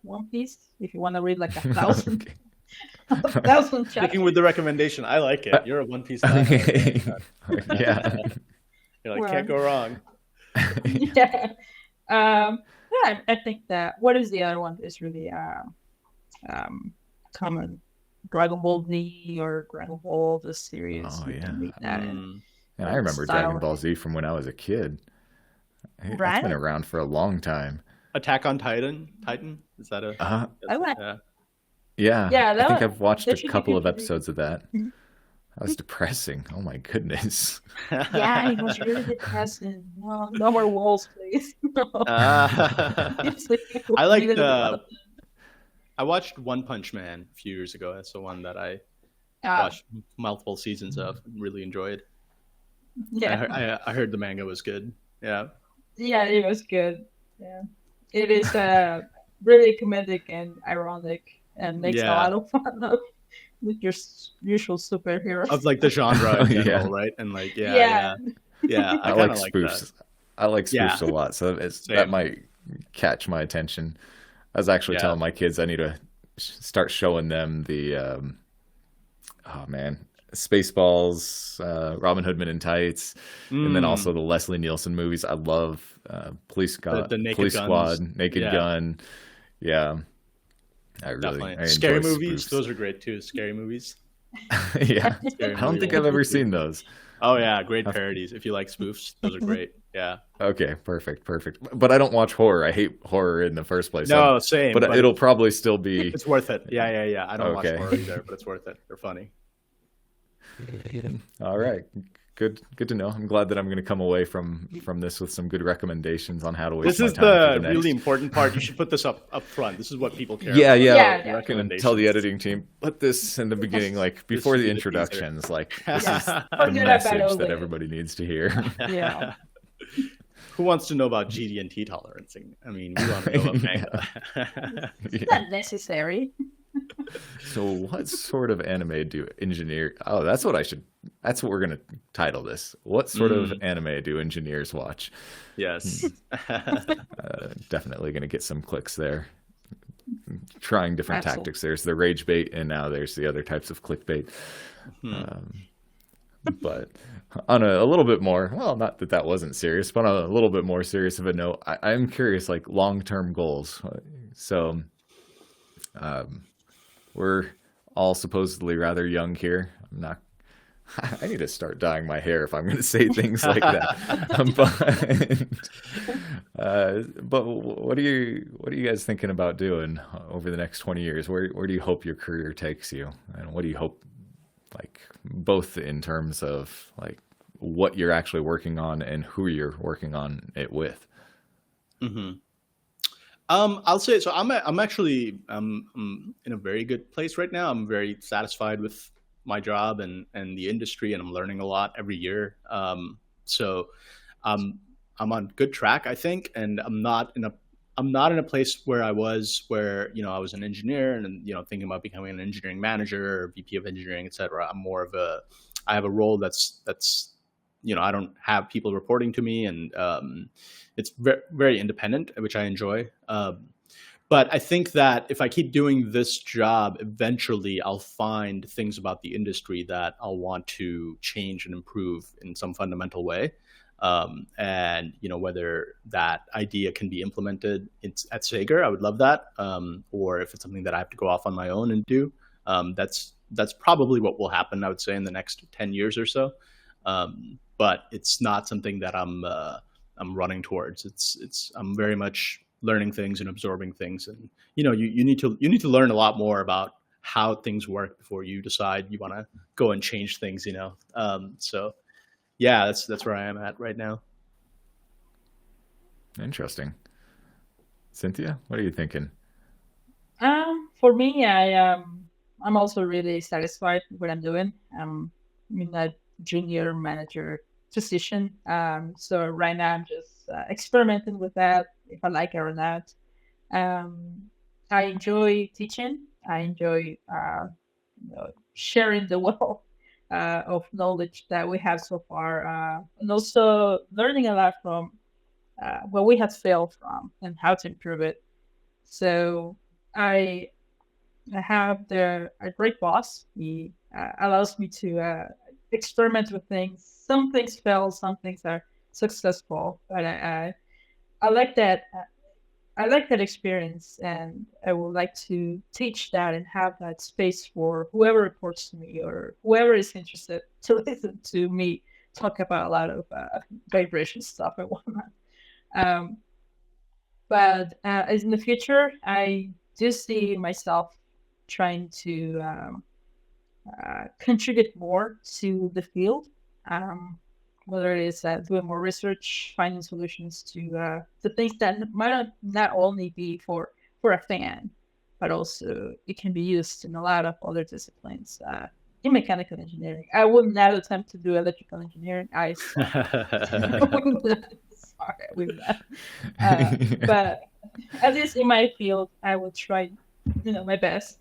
One Piece, if you want to read like 1,000 Okay. 1,000 Sticking chapters. with the recommendation, I like it. You're a One Piece guy. Yeah. You're like, Well, can't go wrong. yeah. Yeah, I think that what is the other one is really common. Dragon Ball Z or Dragon Ball the series. Oh, You can yeah. read that. Mm. And I remember Style. Dragon Ball Z from when I was a kid. It's Right? been around for a long time. Attack on Titan. Is that a? Uh, I went. yeah, Yeah, I think I've watched a should be couple of good to episodes of that. Mhm. That was depressing. Oh my goodness. Yeah, it was really depressing. No more walls, please. No. I like Needed a lot of I watched One Punch Man a few years ago. That's the one that I them. watched multiple seasons of and really enjoyed. Yeah, I heard the manga was good. Yeah. yeah, it was good. Yeah, it is really comedic and ironic, and makes a Yeah. lot of fun of your usual superheroes. Of like the genre in Yeah. general, right? And like, Yeah. yeah. I I like kind of like spoofs. that. I like spoofs Yeah. a lot, so that Same. might catch my attention. I was actually Yeah. telling my kids I need to start showing them the oh man, Spaceballs, Robin Hood Men in Tights, and then also the Leslie Nielsen movies. I love Police The Naked Police Guns. Squad, Naked Yeah. Gun. Yeah, Definitely. I Scary enjoy movies. spoofs. Those are great too. Scary movies. Yeah, Scary I don't movies think are I've ever great, too. seen those. Oh yeah, great parodies. If you like spoofs, those are great. Yeah. Okay, perfect. But I don't watch horror. I hate horror in the first place. No, same. But it'll probably still be it's worth it. Yeah. I don't watch Okay. horror either, but it's worth it. They're funny. all right. Good to know. I'm glad that I'm going to come away from this with some good recommendations on how to waste This my is time for the next. really important part. You should put this up front. This is what people care Yeah, about. yeah. Yeah, I'm yeah. going to tell the editing team, put this in the beginning, like before should the be the teaser. introductions. Like this is the Forget about message all that that. everybody needs to hear. Yeah. Who wants to know about GD&T tolerancing? I mean, we want to know about manga. It's not necessary. So what sort of anime do engineer? Oh, that's what we're going to title this. What sort of anime do engineers watch? Yes. Definitely going to get some clicks there. Trying different Absolutely. tactics. There's the rage bait, and now there's the other types of clickbait. But on a little bit more, well, not that wasn't serious, but on a little bit more serious of a note, I'm curious, like long-term goals. So we're all supposedly rather young here. I'm not. I need to start dyeing my hair if I'm going to say things like that. But what are you guys thinking about doing over the next 20 years? Where do you hope your career takes you? And what do you hope, like, both in terms of like what you're actually working on and who you're working on it with? I'll say so. I'm actually I'm in a very good place right now. I'm very satisfied with my job and the industry, and I'm learning a lot every year. So I'm on good track, I think, and I'm not in a place where I was, where I was an engineer and thinking about becoming an engineering manager or VP of engineering, etc. I'm more of I have a role that's I don't have people reporting to me, and it's very, very independent, which I enjoy. But I think that if I keep doing this job, eventually I'll find things about the industry that I'll want to change and improve in some fundamental way. And whether that idea can be implemented at Sager, I would love that. Or if it's something that I have to go off on my own and do, that's probably what will happen, I would say, in the next 10 years or so. But it's not something that I'm running towards. I'm very much learning things and absorbing things, and you need to learn a lot more about how things work before you decide you want to go and change things. So yeah, that's where I am at right now. Interesting. Cynthia, what are you thinking? For me, I'm also really satisfied with what I'm doing. I'm in a junior manager position. So right now I'm just experimenting with that, if I like it or not. I enjoy teaching. I enjoy sharing the wealth of knowledge that we have so far, and also learning a lot from what we have failed from and how to improve it. So I have a great boss. He allows me to experiment with things. Some things fail, some things are successful, but I like that. I like that experience, and I would like to teach that and have that space for whoever reports to me or whoever is interested to listen to me talk about a lot of vibration stuff and whatnot. Um, But as in the future, I do see myself trying to contribute more to the field, whether it is doing more research, finding solutions to things that might not only be for a fan, but also it can be used in a lot of other disciplines. In mechanical engineering, I would not attempt to do electrical engineering. I suck. Sorry with that. But at least in my field, I will try, my best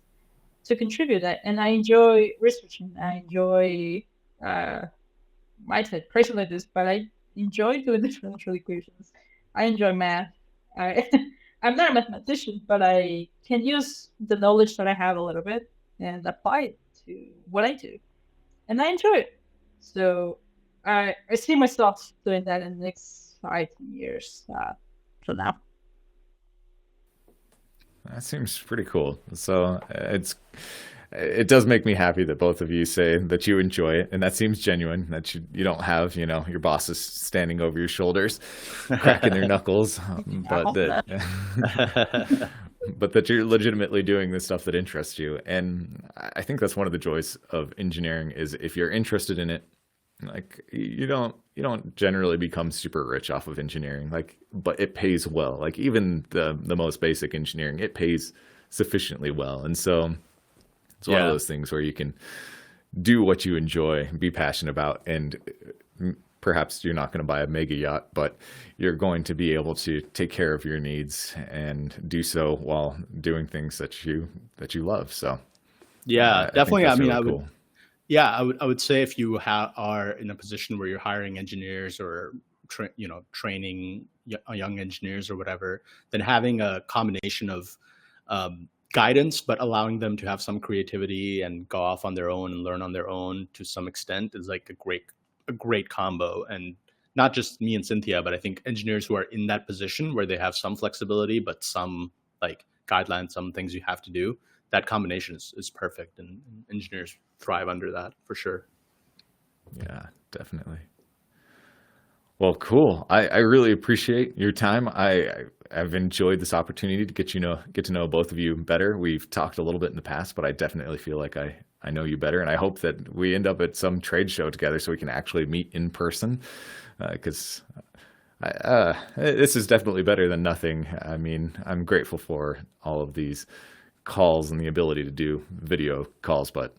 to contribute that. And I enjoy researching. I enjoy, might say crazy like this, but I enjoy doing differential equations. I enjoy math. I'm not a mathematician, but I can use the knowledge that I have a little bit and apply it to what I do. And I enjoy it. So I see myself doing that in the next 5 years from now. That seems pretty cool. So it does make me happy that both of you say that you enjoy it, and that seems genuine, that you don't have, your bosses standing over your shoulders, cracking their knuckles, but that you're legitimately doing the stuff that interests you. And I think that's one of the joys of engineering is if you're interested in it, like you don't generally become super rich off of engineering, but it pays well. Like even the most basic engineering, it pays sufficiently well. And so it's one of those things where you can do what you enjoy, be passionate about, and perhaps you're not going to buy a mega yacht, but you're going to be able to take care of your needs and do so while doing things that you love. So definitely. I mean, really cool. I would say if you are in a position where you're hiring engineers or training young engineers or whatever, then having a combination of guidance, but allowing them to have some creativity and go off on their own and learn on their own to some extent is like a great combo. And not just me and Cynthia, but I think engineers who are in that position where they have some flexibility, but some like guidelines, some things you have to do, that combination is perfect. And engineers thrive under that for sure. Yeah, definitely. Well, cool. I really appreciate your time. I've enjoyed this opportunity to get to know both of you better. We've talked a little bit in the past, but I definitely feel like I know you better, and I hope that we end up at some trade show together so we can actually meet in person, because this is definitely better than nothing. I mean, I'm grateful for all of these calls and the ability to do video calls, but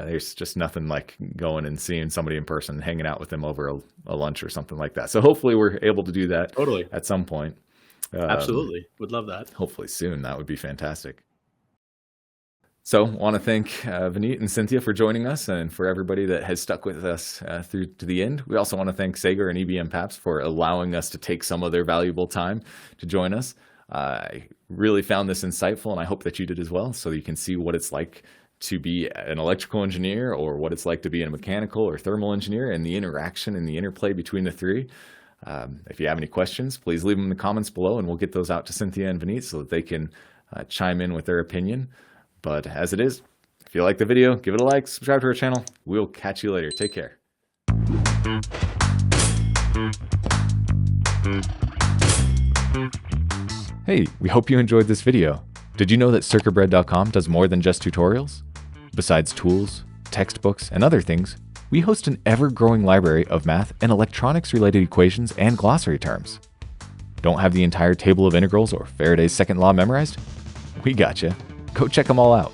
there's just nothing like going and seeing somebody in person, hanging out with them over a lunch or something like that. So hopefully we're able to do that at some point. Absolutely. Would love that. Hopefully soon. That would be fantastic. So want to thank Vineet and Cynthia for joining us, and for everybody that has stuck with us through to the end. We also want to thank Sager and EBM PAPS for allowing us to take some of their valuable time to join us. I really found this insightful, and I hope that you did as well, so you can see what it's like to be an electrical engineer or what it's like to be a mechanical or thermal engineer, and the interaction and the interplay between the three. If you have any questions, please leave them in the comments below, and we'll get those out to Cynthia and Vineet so that they can chime in with their opinion. But as it is, if you like the video, give it a like, subscribe to our channel. We'll catch you later. Take care. Hey, we hope you enjoyed this video. Did you know that CircuitBread.com does more than just tutorials? Besides tools, textbooks, and other things, we host an ever-growing library of math and electronics-related equations and glossary terms. Don't have the entire table of integrals or Faraday's second law memorized? We gotcha. Go check them all out.